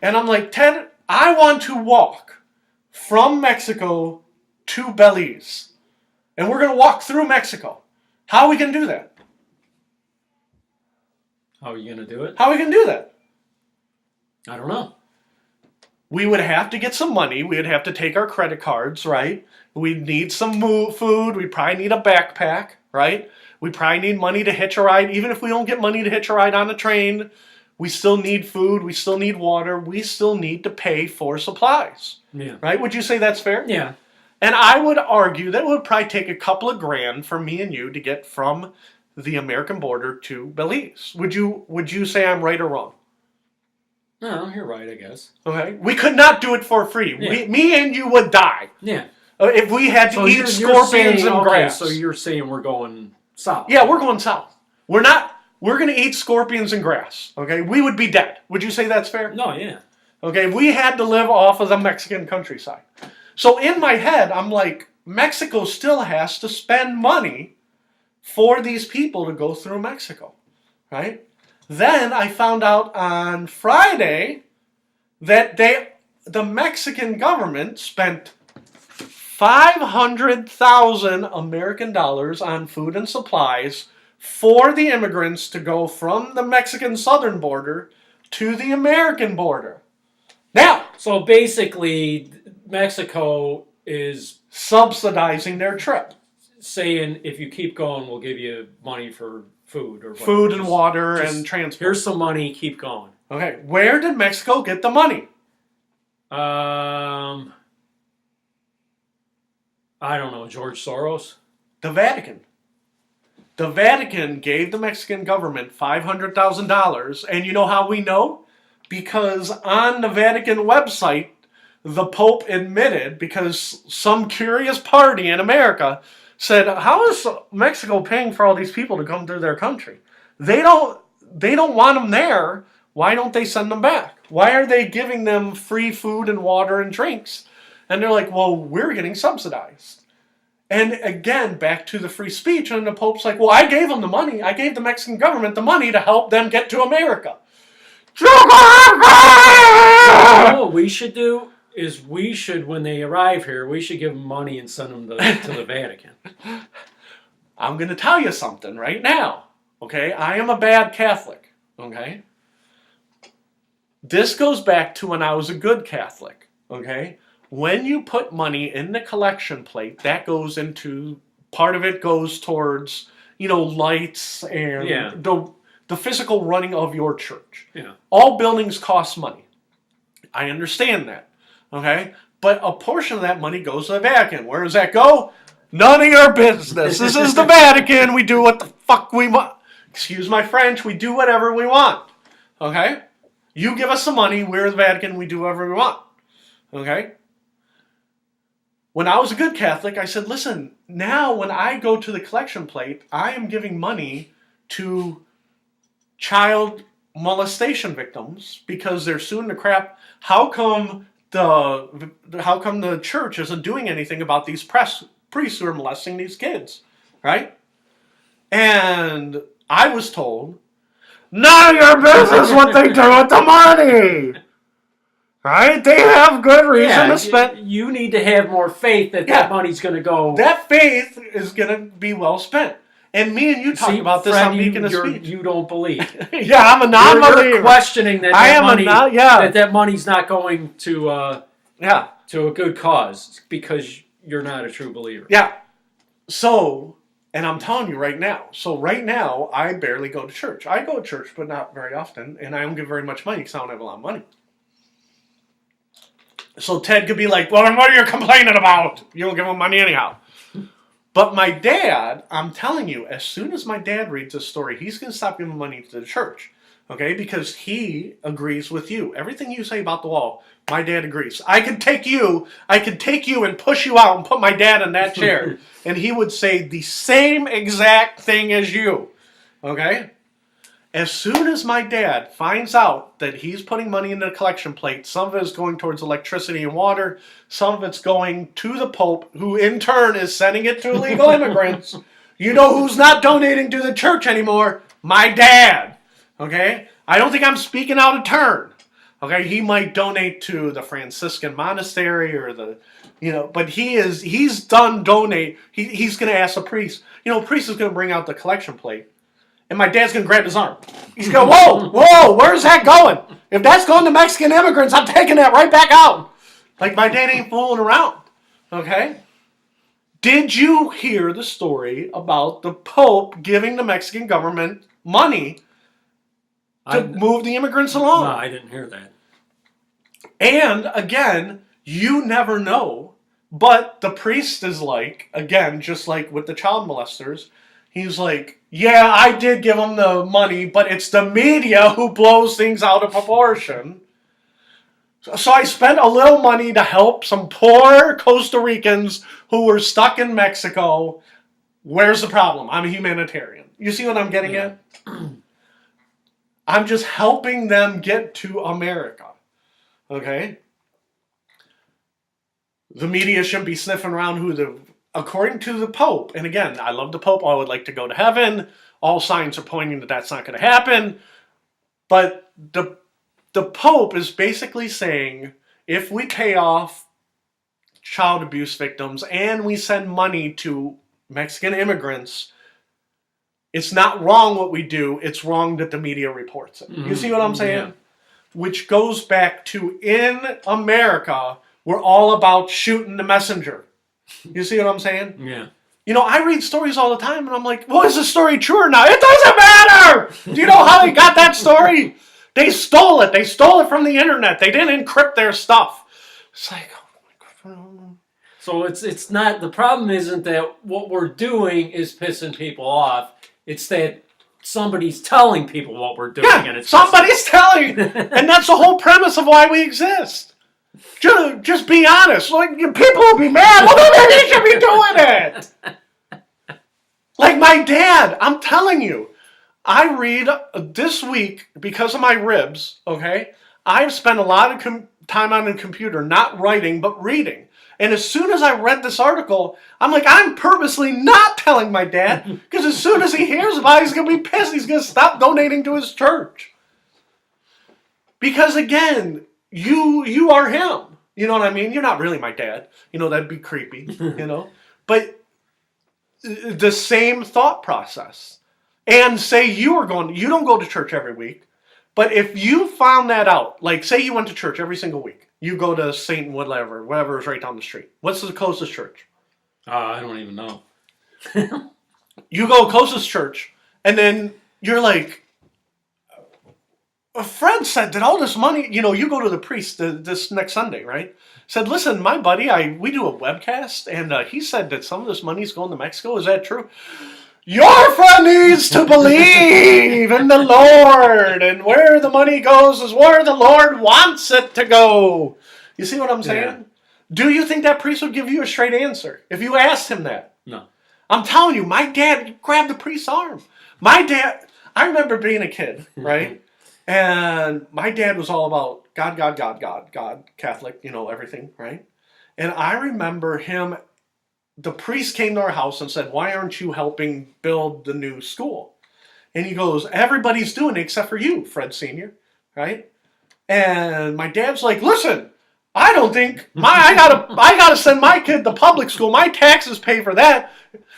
And I'm like, Ted, I want to walk from Mexico to Belize. And we're going to walk through Mexico. How are we going to do that? How are you going to do it? How are we going to do that? I don't know. We would have to get some money. We would have to take our credit cards, right? We'd need some food. We'd probably need a backpack, right? We probably need money to hitch a ride. Even if we don't get money to hitch a ride on a train, we still need food. We still need water. We still need to pay for supplies. Yeah. Right? Would you say that's fair? Yeah. And I would argue that it would probably take a couple of grand for me and you to get from the American border to Belize. Would you say I'm right or wrong? No, you're right, I guess. Okay. We could not do it for free. Yeah. Me and you would die. Yeah. If we had to eat scorpions and grass. So you're saying we're going south. Yeah, we're going south. We're going to eat scorpions and grass. Okay? We would be dead. Would you say that's fair? No, yeah. Okay, we had to live off of the Mexican countryside. So in my head, I'm like, Mexico still has to spend money for these people to go through Mexico. Right? Then I found out on Friday that the Mexican government spent $500,000 American dollars on food and supplies for the immigrants to go from the Mexican southern border to the American border. Now, so basically, Mexico is subsidizing their trip. Saying, if you keep going, we'll give you money for food or whatever. Food and water and transport. Here's some money, keep going. Okay, where did Mexico get the money? I don't know, George Soros? The Vatican. The Vatican gave the Mexican government $500,000, and you know how we know? Because on the Vatican website, the Pope admitted, because some curious party in America said, how is Mexico paying for all these people to come through their country? They don't want them there. Why don't they send them back? Why are they giving them free food and water and drinks? And they're like, well, we're getting subsidized. And again, back to the free speech, and the Pope's like, well, I gave them the money. I gave the Mexican government the money to help them get to America. What we should do is when they arrive here, we should give them money and send them to the Vatican. I'm going to tell you something right now, okay? I am a bad Catholic, okay? This goes back to when I was a good Catholic, okay? When you put money in the collection plate, that goes into, part of it goes towards, lights and the physical running of your church. Yeah. All buildings cost money. I understand that, okay? But a portion of that money goes to the Vatican. Where does that go? None of your business. This is the Vatican. We do what the fuck we want. Excuse my French. We do whatever we want, okay? You give us the money, we're the Vatican, we do whatever we want. Okay? When I was a good Catholic, I said, listen, now when I go to the collection plate, I am giving money to child molestation victims because they're suing the crap. How come the church isn't doing anything about these priests who are molesting these kids? Right? And I was told, none of your business what they do with the money. Right? They have good reason to spend. You need to have more faith that money's going to go. That faith is going to be well spent. And me and you talked about this on Beacon of Speech. You don't believe. Yeah, I'm a non-believer. You're questioning that that money's not going to a good cause because you're not a true believer. Yeah. So... And I'm telling you right now. So right now, I barely go to church. I go to church, but not very often. And I don't give very much money because I don't have a lot of money. So Ted could be like, well, then what are you complaining about? You don't give him money anyhow. But my dad, I'm telling you, as soon as my dad reads this story, he's going to stop giving money to the church. Okay? Because he agrees with you. Everything you say about the wall, my dad agrees. I could take you and push you out and put my dad in that chair. And he would say the same exact thing as you. Okay? As soon as my dad finds out that he's putting money in the collection plate, some of it is going towards electricity and water, some of it's going to the Pope, who in turn is sending it to illegal immigrants. You know who's not donating to the church anymore? My dad. Okay? I don't think I'm speaking out of turn. Okay? He might donate to the Franciscan monastery or but he's done donate. He's going to ask a priest. Priest is going to bring out the collection plate. And my dad's going to grab his arm. He's going, whoa, where's that going? If that's going to Mexican immigrants, I'm taking that right back out. Like, my dad ain't fooling around. Okay? Did you hear the story about the Pope giving the Mexican government money to move the immigrants along? No, I didn't hear that. And, again, you never know. But the priest is like, again, just like with the child molesters, he's like, yeah, I did give them the money, but it's the media who blows things out of proportion. So I spent a little money to help some poor Costa Ricans who were stuck in Mexico. Where's the problem? I'm a humanitarian. You see what I'm getting at? I'm just helping them get to America. Okay? The media shouldn't be sniffing around according to the Pope, and again, I love the Pope, I would like to go to heaven. All signs are pointing that that's not going to happen. But the Pope is basically saying, if we pay off child abuse victims and we send money to Mexican immigrants, it's not wrong what we do, it's wrong that the media reports it. You see what I'm saying? Yeah. Which goes back to, in America, we're all about shooting the messenger. You see what I'm saying? Yeah. I read stories all the time, and I'm like, well, is the story true or not? It doesn't matter! Do you know how they got that story? They stole it. They stole it from the internet. They didn't encrypt their stuff. It's like, oh my God. So it's not, the problem isn't that what we're doing is pissing people off. It's that somebody's telling people what we're doing, Yeah, and it's somebody's telling, and that's the whole premise of why we exist. Just be honest. Like, people will be mad. Well, then you should be doing it. Like my dad, I'm telling you, I read this week because of my ribs. Okay, I've spent a lot of time on the computer, not writing but reading. And as soon as I read this article, I'm like, I'm purposely not telling my dad, because as soon as he hears about it, he's going to be pissed. He's going to stop donating to his church. Because again, you are him. You know what I mean? You're not really my dad. You know, that'd be creepy, you know? But the same thought process. And say you don't go to church every week, but if you found that out, like say you went to church every single week, you go to St. whatever is right down the street. What's the closest church? I don't even know. You go closest church, and then you're like, a friend said that all this money, you go to the priest this next Sunday, right? Said, listen, my buddy, we do a webcast, and he said that some of this money's going to Mexico. Is that true? Your friend needs to believe in the Lord, and where the money goes is where the Lord wants it to go. You see what I'm saying? Yeah. Do you think that priest would give you a straight answer if you asked him that? No. I'm telling you, my dad grabbed the priest's arm. I remember being a kid, right? And my dad was all about God, Catholic, everything, right? And I remember the priest came to our house and said, why aren't you helping build the new school? And he goes, everybody's doing it except for you, Fred Sr., right? And my dad's like, listen, I don't think, I gotta send my kid to public school. My taxes pay for that.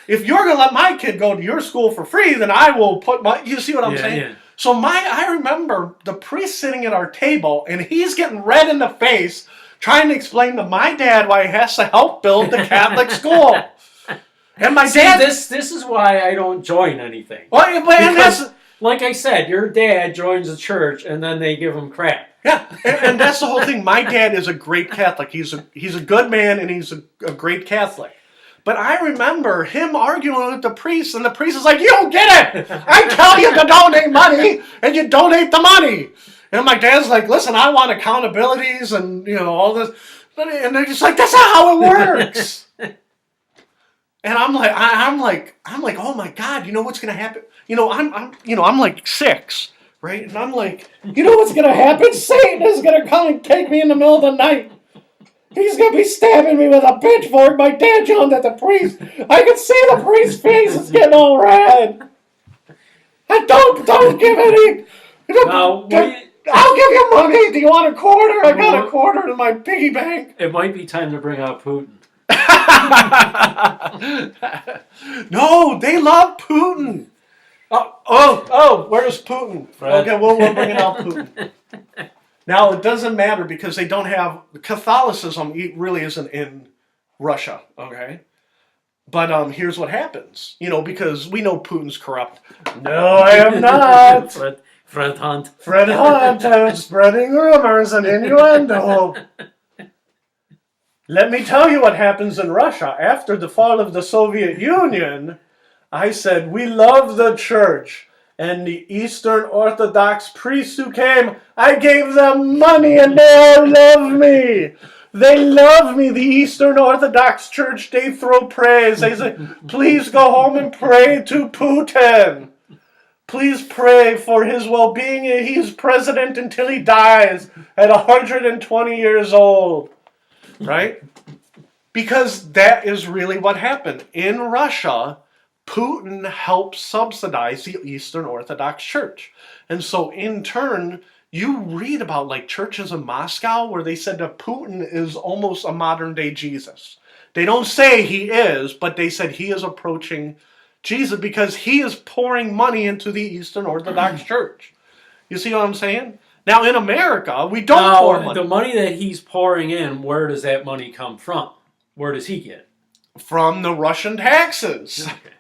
If you're going to let my kid go to your school for free, then I will you see what I'm saying? Yeah. So I remember the priest sitting at our table, and he's getting red in the face, trying to explain to my dad why he has to help build the Catholic school. And my dad... This is why I don't join anything. Well, because, like I said, your dad joins a church, and then they give him crap. Yeah, and that's the whole thing. My dad is a great Catholic. He's a good man, and he's a great Catholic. But I remember him arguing with the priest, and the priest is like, you don't get it! I tell you to donate money, and you donate the money! And my dad's like, listen, I want accountabilities and, all this. And they're just like, that's not how it works! And I'm like, oh my God, you know what's going to happen? I'm like 6, right? And I'm like, you know what's going to happen? Satan is going to come and take me in the middle of the night. He's going to be stabbing me with a pitchfork. My dad yelled at the priest. I can see the priest's face is getting all red. I don't give any. I'll give you money. Do you want a quarter? I got a quarter in my piggy bank. It might be time to bring out Putin. No, they love Putin. Oh, where's Putin? Fred. Okay, we'll bring it out Putin. Now, it doesn't matter because they don't have... Catholicism really isn't in Russia, okay? But here's what happens. Because we know Putin's corrupt. No, I am not. Fred Hunt. Fred Hunt, I'm spreading rumors and innuendo. Let me tell you what happens in Russia. After the fall of the Soviet Union, I said, we love the church. And the Eastern Orthodox priests who came, I gave them money and they all love me. They love me, the Eastern Orthodox Church. They throw praise. They say, please go home and pray to Putin. Please pray for his well-being. He's president until he dies at 120 years old. Right? Because that is really what happened. In Russia, Putin helped subsidize the Eastern Orthodox Church. And so in turn, you read about churches in Moscow where they said that Putin is almost a modern day Jesus. They don't say he is, but they said he is approaching Jesus because he is pouring money into the Eastern Orthodox Church. You see what I'm saying? Now in America, we don't pour money. The money that he's pouring in, where does that money come from? Where does he get it? From the Russian taxes. Okay.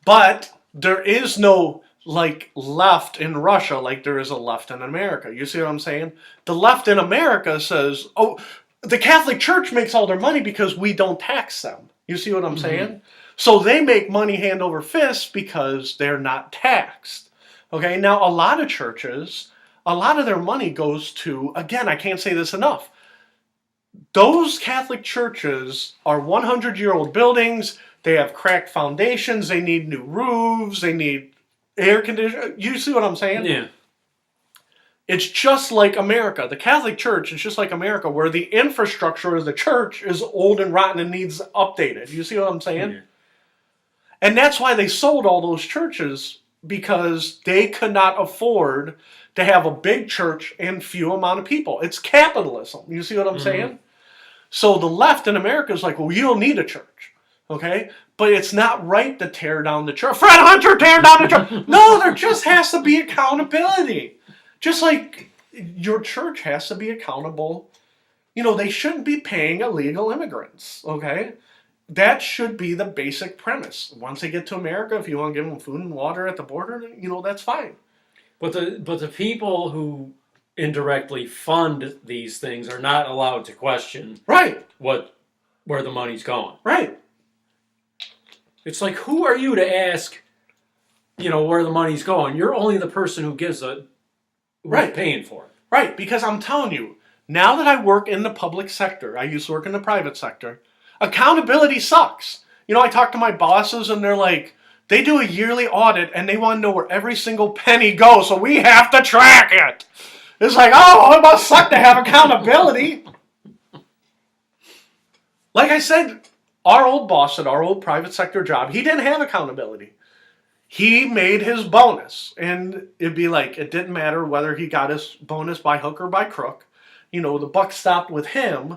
But there is no, left in Russia like there is a left in America. You see what I'm saying? The left in America says, oh, the Catholic Church makes all their money because we don't tax them. You see what I'm saying? So they make money hand over fist because they're not taxed. Okay, now a lot of churches, a lot of their money goes to, again, I can't say this enough. Those Catholic churches are 100-year-old buildings. They have cracked foundations. They need new roofs. They need air conditioning. You see what I'm saying? Yeah. It's just like America. The Catholic Church is just like America, where the infrastructure of the church is old and rotten and needs updated. You see what I'm saying? Yeah. And that's why they sold all those churches, because they could not afford to have a big church and few amount of people. It's capitalism. You see what I'm saying? So the left in America is like, well, you don't need a church. Okay? But it's not right to tear down the church. Fred Hunter, tear down the church. No, there just has to be accountability. Just like your church has to be accountable. You know, they shouldn't be paying illegal immigrants, okay? That should be the basic premise. Once they get to America, if you want to give them food and water at the border, you know, that's fine. But the people who indirectly fund these things are not allowed to question Right. where the money's going. Right. It's like, who are you to ask, where the money's going? You're only the person who gives Right. paying for it. Right, because I'm telling you, now that I work in the public sector, I used to work in the private sector, accountability sucks. You know, I talk to my bosses and they're like, they do a yearly audit and they want to know where every single penny goes, so we have to track it. It's like, oh, it must suck to have accountability. Like I said, our old boss at our old private sector job, he didn't have accountability. He made his bonus, and it'd be like, it didn't matter whether he got his bonus by hook or by crook. You know, the buck stopped with him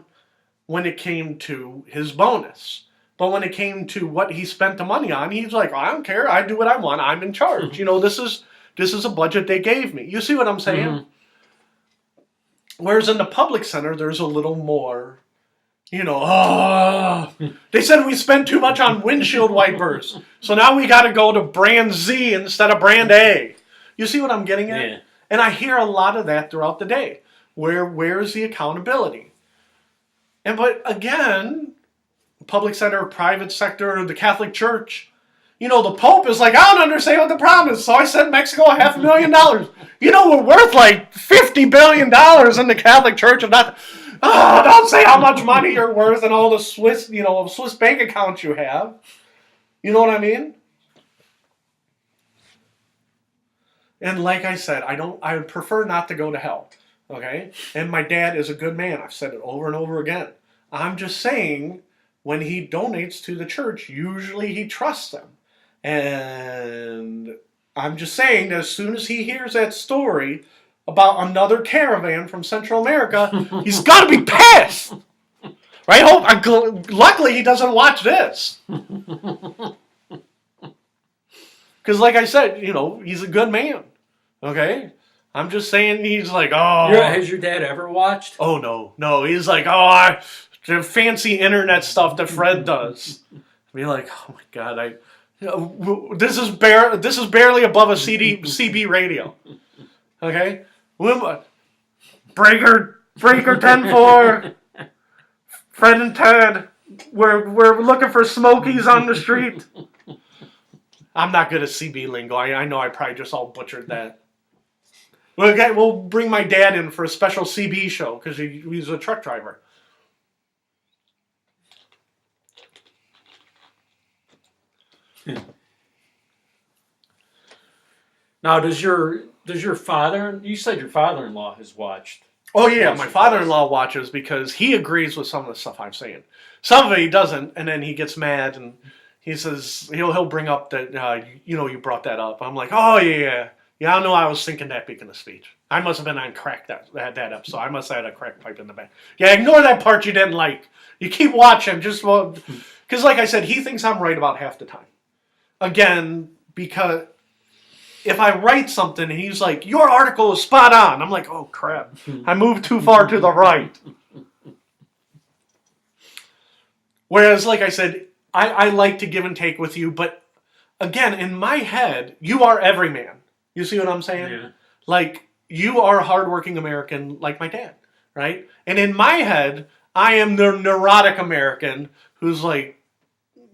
when it came to his bonus. But when it came to what he spent the money on, he's like, I don't care. I do what I want. I'm in charge. You know, this is a budget they gave me. You see what I'm saying? Whereas in the public center, there's a little more, they said we spent too much on windshield wipers. So now we got to go to brand Z instead of brand A. You see what I'm getting at? Yeah. And I hear a lot of that throughout the day. Where is the accountability? But again, public center, private sector, the Catholic Church, the Pope is like, I don't understand what the problem is, so I sent Mexico $500,000. We're worth like $50 billion in the Catholic Church, and not. Don't say how much money you're worth and all the Swiss bank accounts you have. You know what I mean? And like I said, I would prefer not to go to hell. Okay? And my dad is a good man. I've said it over and over again. I'm just saying, when he donates to the church, usually he trusts them. And I'm just saying that as soon as he hears that story about another caravan from Central America, he's got to be pissed. Right? Luckily, he doesn't watch this. Because like I said, he's a good man. Okay? I'm just saying he's like, oh. Has your dad ever watched? Oh, no. He's like, the fancy internet stuff that Fred does. Be like, oh my God, this is barely above a CB radio. Okay? Breaker 10-4. Fred and Ted, we're looking for Smokies on the street. I'm not good at CB lingo. I know I probably just all butchered that. We'll bring my dad in for a special CB show because he's a truck driver. Now, does your father? You said your father-in-law has watched. Oh yeah, my father-in-law watches because he agrees with some of the stuff I'm saying. Some of it he doesn't, and then he gets mad and he says he'll bring up that you brought that up. I'm like, oh yeah. I know I was thinking that beacon of speech. I must have been on crack that episode. I must have had a crack pipe in the back. Yeah, ignore that part you didn't like. You keep watching, because like I said, he thinks I'm right about half the time. Again, because if I write something and he's like, your article is spot on, I'm like, oh crap, I moved too far to the right. Whereas, like I said, I like to give and take with you, but again, in my head, you are every man. You see what I'm saying? Yeah. Like, you are a hardworking American like my dad, right? And in my head, I am the neurotic American who's like,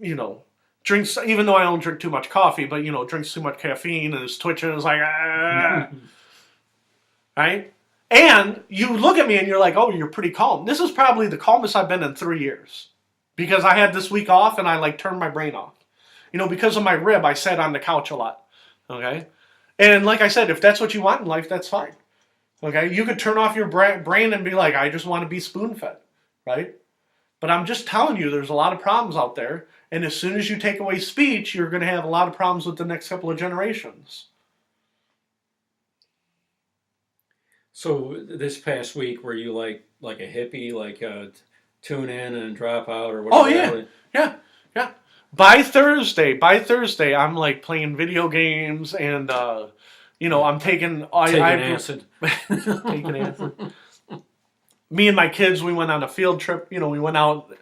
you know, drinks, even though I don't drink too much coffee, but, you know, drinks too much caffeine and is twitching and is like, ah, right? And you look at me and you're like, oh, you're pretty calm. This is probably the calmest I've been in 3 years because I had this week off and I like turned my brain off. You know, because of my rib, I sat on the couch a lot. Okay? And like I said, if that's what you want in life, that's fine. Okay? You could turn off your brain and be like, I just want to be spoon-fed. Right? But I'm just telling you, there's a lot of problems out there. And as soon as you take away speech, you're going to have a lot of problems with the next couple of generations. So this past week, were you like a hippie, like tune in and drop out or whatever? Oh, yeah. Yeah. Yeah. By Thursday, I'm like playing video games and, you know, I'm taking acid. Taking acid. Me and my kids, we went on a field trip. You know, we went out.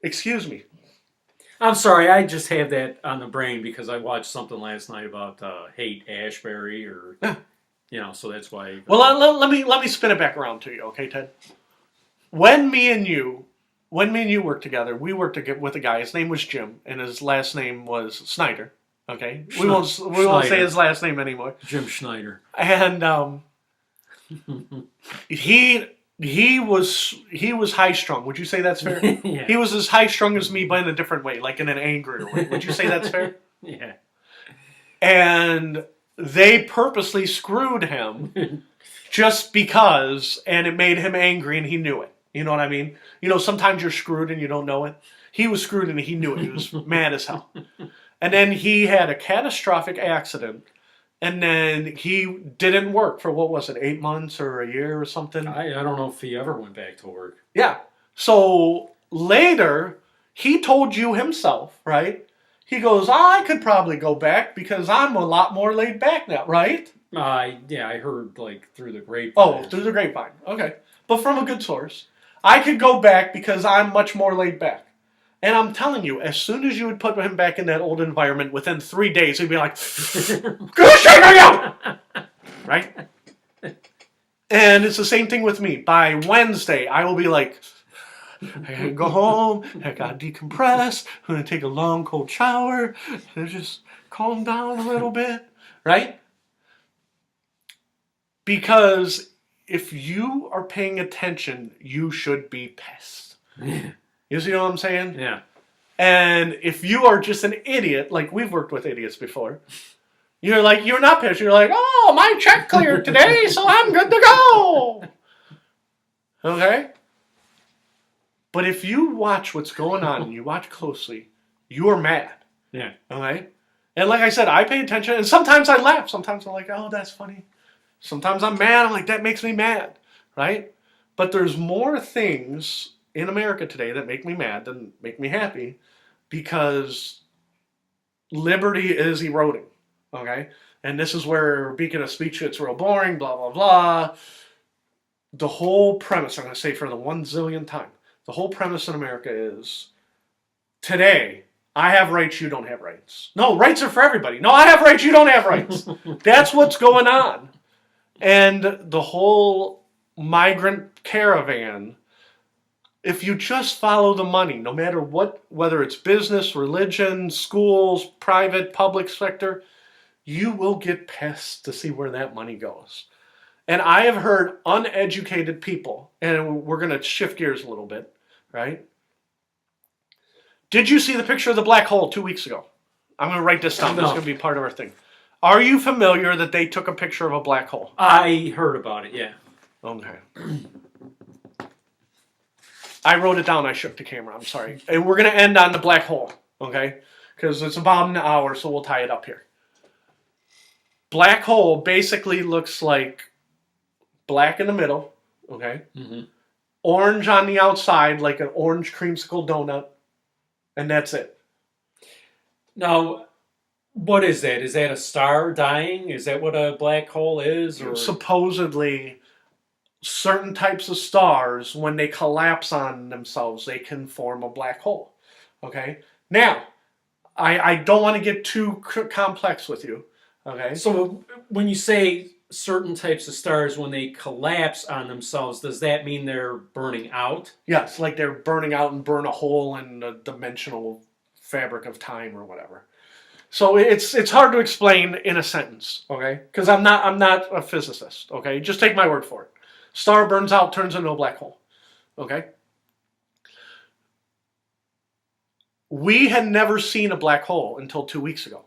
Excuse me. I'm sorry, I just have that on the brain because I watched something last night about Haight Ashbury or, you know, so that's why. Well, let me spin it back around to you, okay, Ted? When me and you worked together, we worked with a guy. His name was Jim, and his last name was Snyder. Okay, we won't say his last name anymore. Jim Schneider. And he was high strung. Would you say that's fair? Yeah. He was as high strung as me, but in a different way, like in an angrier way. Would you say that's fair? Yeah. And they purposely screwed him just because, and it made him angry, and he knew it. You know what I mean? You know, sometimes you're screwed and you don't know it. He was screwed and he knew it. He was mad as hell. And then he had a catastrophic accident. And then he didn't work for, what was it, 8 months or a year or something? I don't know if he ever went back to work. Yeah. So later, he told you himself, right? He goes, I could probably go back because I'm a lot more laid back now, right? Yeah, I heard like through the grapevine. Oh, through the grapevine. Okay. But from a good source. I could go back because I'm much more laid back. And I'm telling you, as soon as you would put him back in that old environment, within 3 days, he'd be like, go straight out! Right? And it's the same thing with me. By Wednesday, I will be like, I gotta go home, I gotta decompress, I'm gonna take a long cold shower, and just calm down a little bit. Right? Because if you are paying attention, you should be pissed. You see what I'm saying? Yeah. And if you are just an idiot, like we've worked with idiots before, you're like, you're not pissed. You're like, oh, my check cleared today, so I'm good to go. Okay? But if you watch what's going on and you watch closely, you're mad. Yeah. Okay? And like I said, I pay attention, and sometimes I laugh. Sometimes I'm like, oh, that's funny. Sometimes I'm mad. I'm like, that makes me mad. Right? But there's more things in America today that make me mad than make me happy because liberty is eroding. Okay? And this is where beacon of speech gets real boring, blah, blah, blah. The whole premise, I'm going to say for the 1 zillionth time, the whole premise in America is today, I have rights, you don't have rights. No, rights are for everybody. No, I have rights, you don't have rights. That's what's going on. And the whole migrant caravan, if you just follow the money, no matter what, whether it's business, religion, schools, private, public sector, you will get pissed to see where that money goes. And I have heard uneducated people, and we're going to shift gears a little bit, right? Did you see the picture of the black hole 2 weeks ago? I'm going to write this down. No. This is going to be part of our thing. Are you familiar that they took a picture of a black hole? I heard about it, yeah. Okay. I wrote it down. I shook the camera. I'm sorry. And we're going to end on the black hole, okay? Because it's about an hour, so we'll tie it up here. Black hole basically looks like black in the middle, okay? Mm-hmm. Orange on the outside, like an orange creamsicle donut, and that's it. Now, what is that? Is that a star dying? Is that what a black hole is? Or? Supposedly, certain types of stars, when they collapse on themselves, they can form a black hole. Okay? Now, I don't want to get too complex with you. Okay? So when you say certain types of stars, when they collapse on themselves, does that mean they're burning out? Yes, like they're burning out and burn a hole in the dimensional fabric of time or whatever. So it's hard to explain in a sentence, okay? Because I'm not a physicist, okay? Just take my word for it. Star burns out, turns into a black hole, okay? We had never seen a black hole until 2 weeks ago.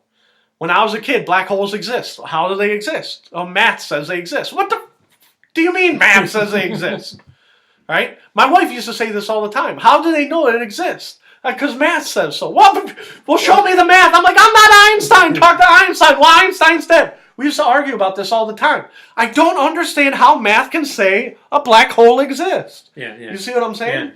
When I was a kid, black holes exist. How do they exist? Oh, math says they exist. What the do you mean math says they exist? Right? My wife used to say this all the time. How do they know it exists? Because math says so. Well, show me the math. I'm like, I'm not Einstein. Talk to Einstein. Well, Einstein's dead. We used to argue about this all the time. I don't understand how math can say a black hole exists. Yeah. You see what I'm saying?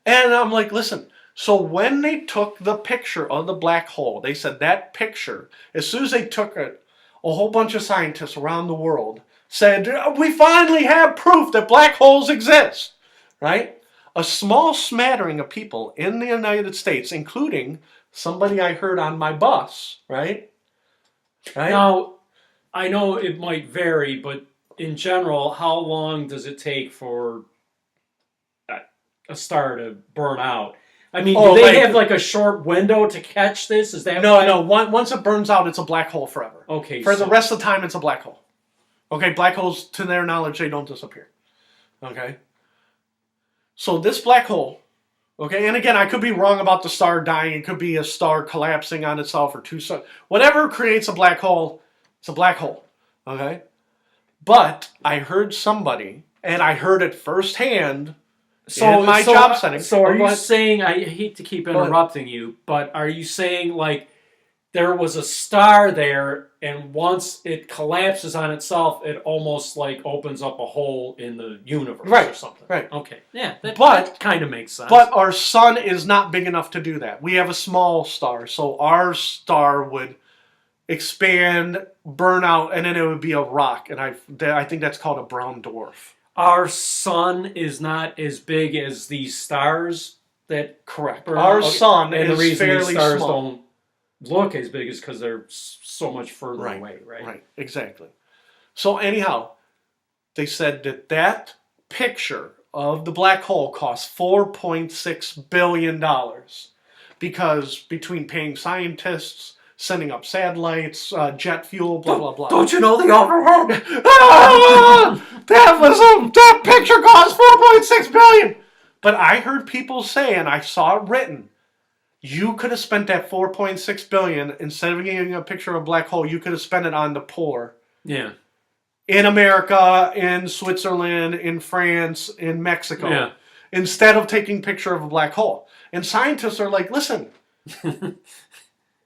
Yeah. And I'm like, listen. So when they took the picture of the black hole, they said that picture, as soon as they took it, a whole bunch of scientists around the world said, we finally have proof that black holes exist, right? A small smattering of people in the United States, including somebody I heard on my bus, right? Now, I know it might vary, but in general, how long does it take for a star to burn out? I mean, do they have like a short window to catch this? Is that no? Once it burns out, it's a black hole forever. Okay. For the rest of the time, it's a black hole. Okay, black holes, to their knowledge, they don't disappear. Okay. So this black hole, okay, and again, I could be wrong about the star dying. It could be a star collapsing on itself or two stars. Whatever creates a black hole, it's a black hole. Okay. But I heard somebody, and I heard it firsthand. In my job setting. So are you saying, I hate to keep interrupting you, but are you saying like there was a star there and once it collapses on itself, it almost like opens up a hole in the universe or something? Right. Okay. Yeah, that kind of makes sense. But our sun is not big enough to do that. We have a small star, so our star would expand, burn out, and then it would be a rock. And I think that's called a brown dwarf. Our sun is not as big as these stars that correct. Burn Our out. sun and is the reason fairly these stars small. don't look as big is because they're so much further away, right? Right, exactly. So anyhow, they said that picture of the black hole cost $4.6 billion because between paying scientists, sending up satellites, jet fuel, blah, blah, blah. Don't you know the overhead? That picture cost $4.6 billion. But I heard people say, and I saw it written, you could have spent that $4.6 billion instead of getting a picture of a black hole. You could have spent it on the poor. Yeah. In America, in Switzerland, in France, in Mexico. Yeah. Instead of taking a picture of a black hole. And scientists are like, listen.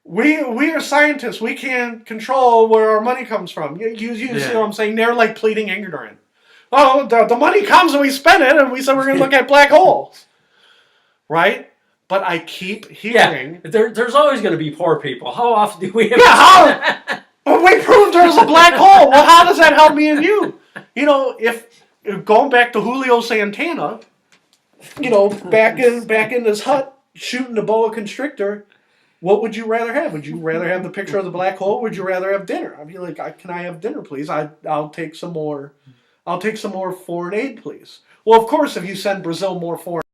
We are scientists. We can't control where our money comes from. You see what I'm saying? They're like pleading ignorant. Oh, the money comes and we spend it, and we said we're going to look at black holes. Right? But I keep hearing... Yeah, there's always going to be poor people. How often do we have... Yeah, how? Well, we proved there's a black hole. Well, how does that help me and you? You know, if going back to Julio Santana, you know, back in his hut, shooting the boa constrictor... What would you rather have? Would you rather have the picture of the black hole? Or would you rather have dinner? I'd be like, can I have dinner, please? I'll take some more. I'll take some more foreign aid, please. Well, of course, if you send Brazil more foreign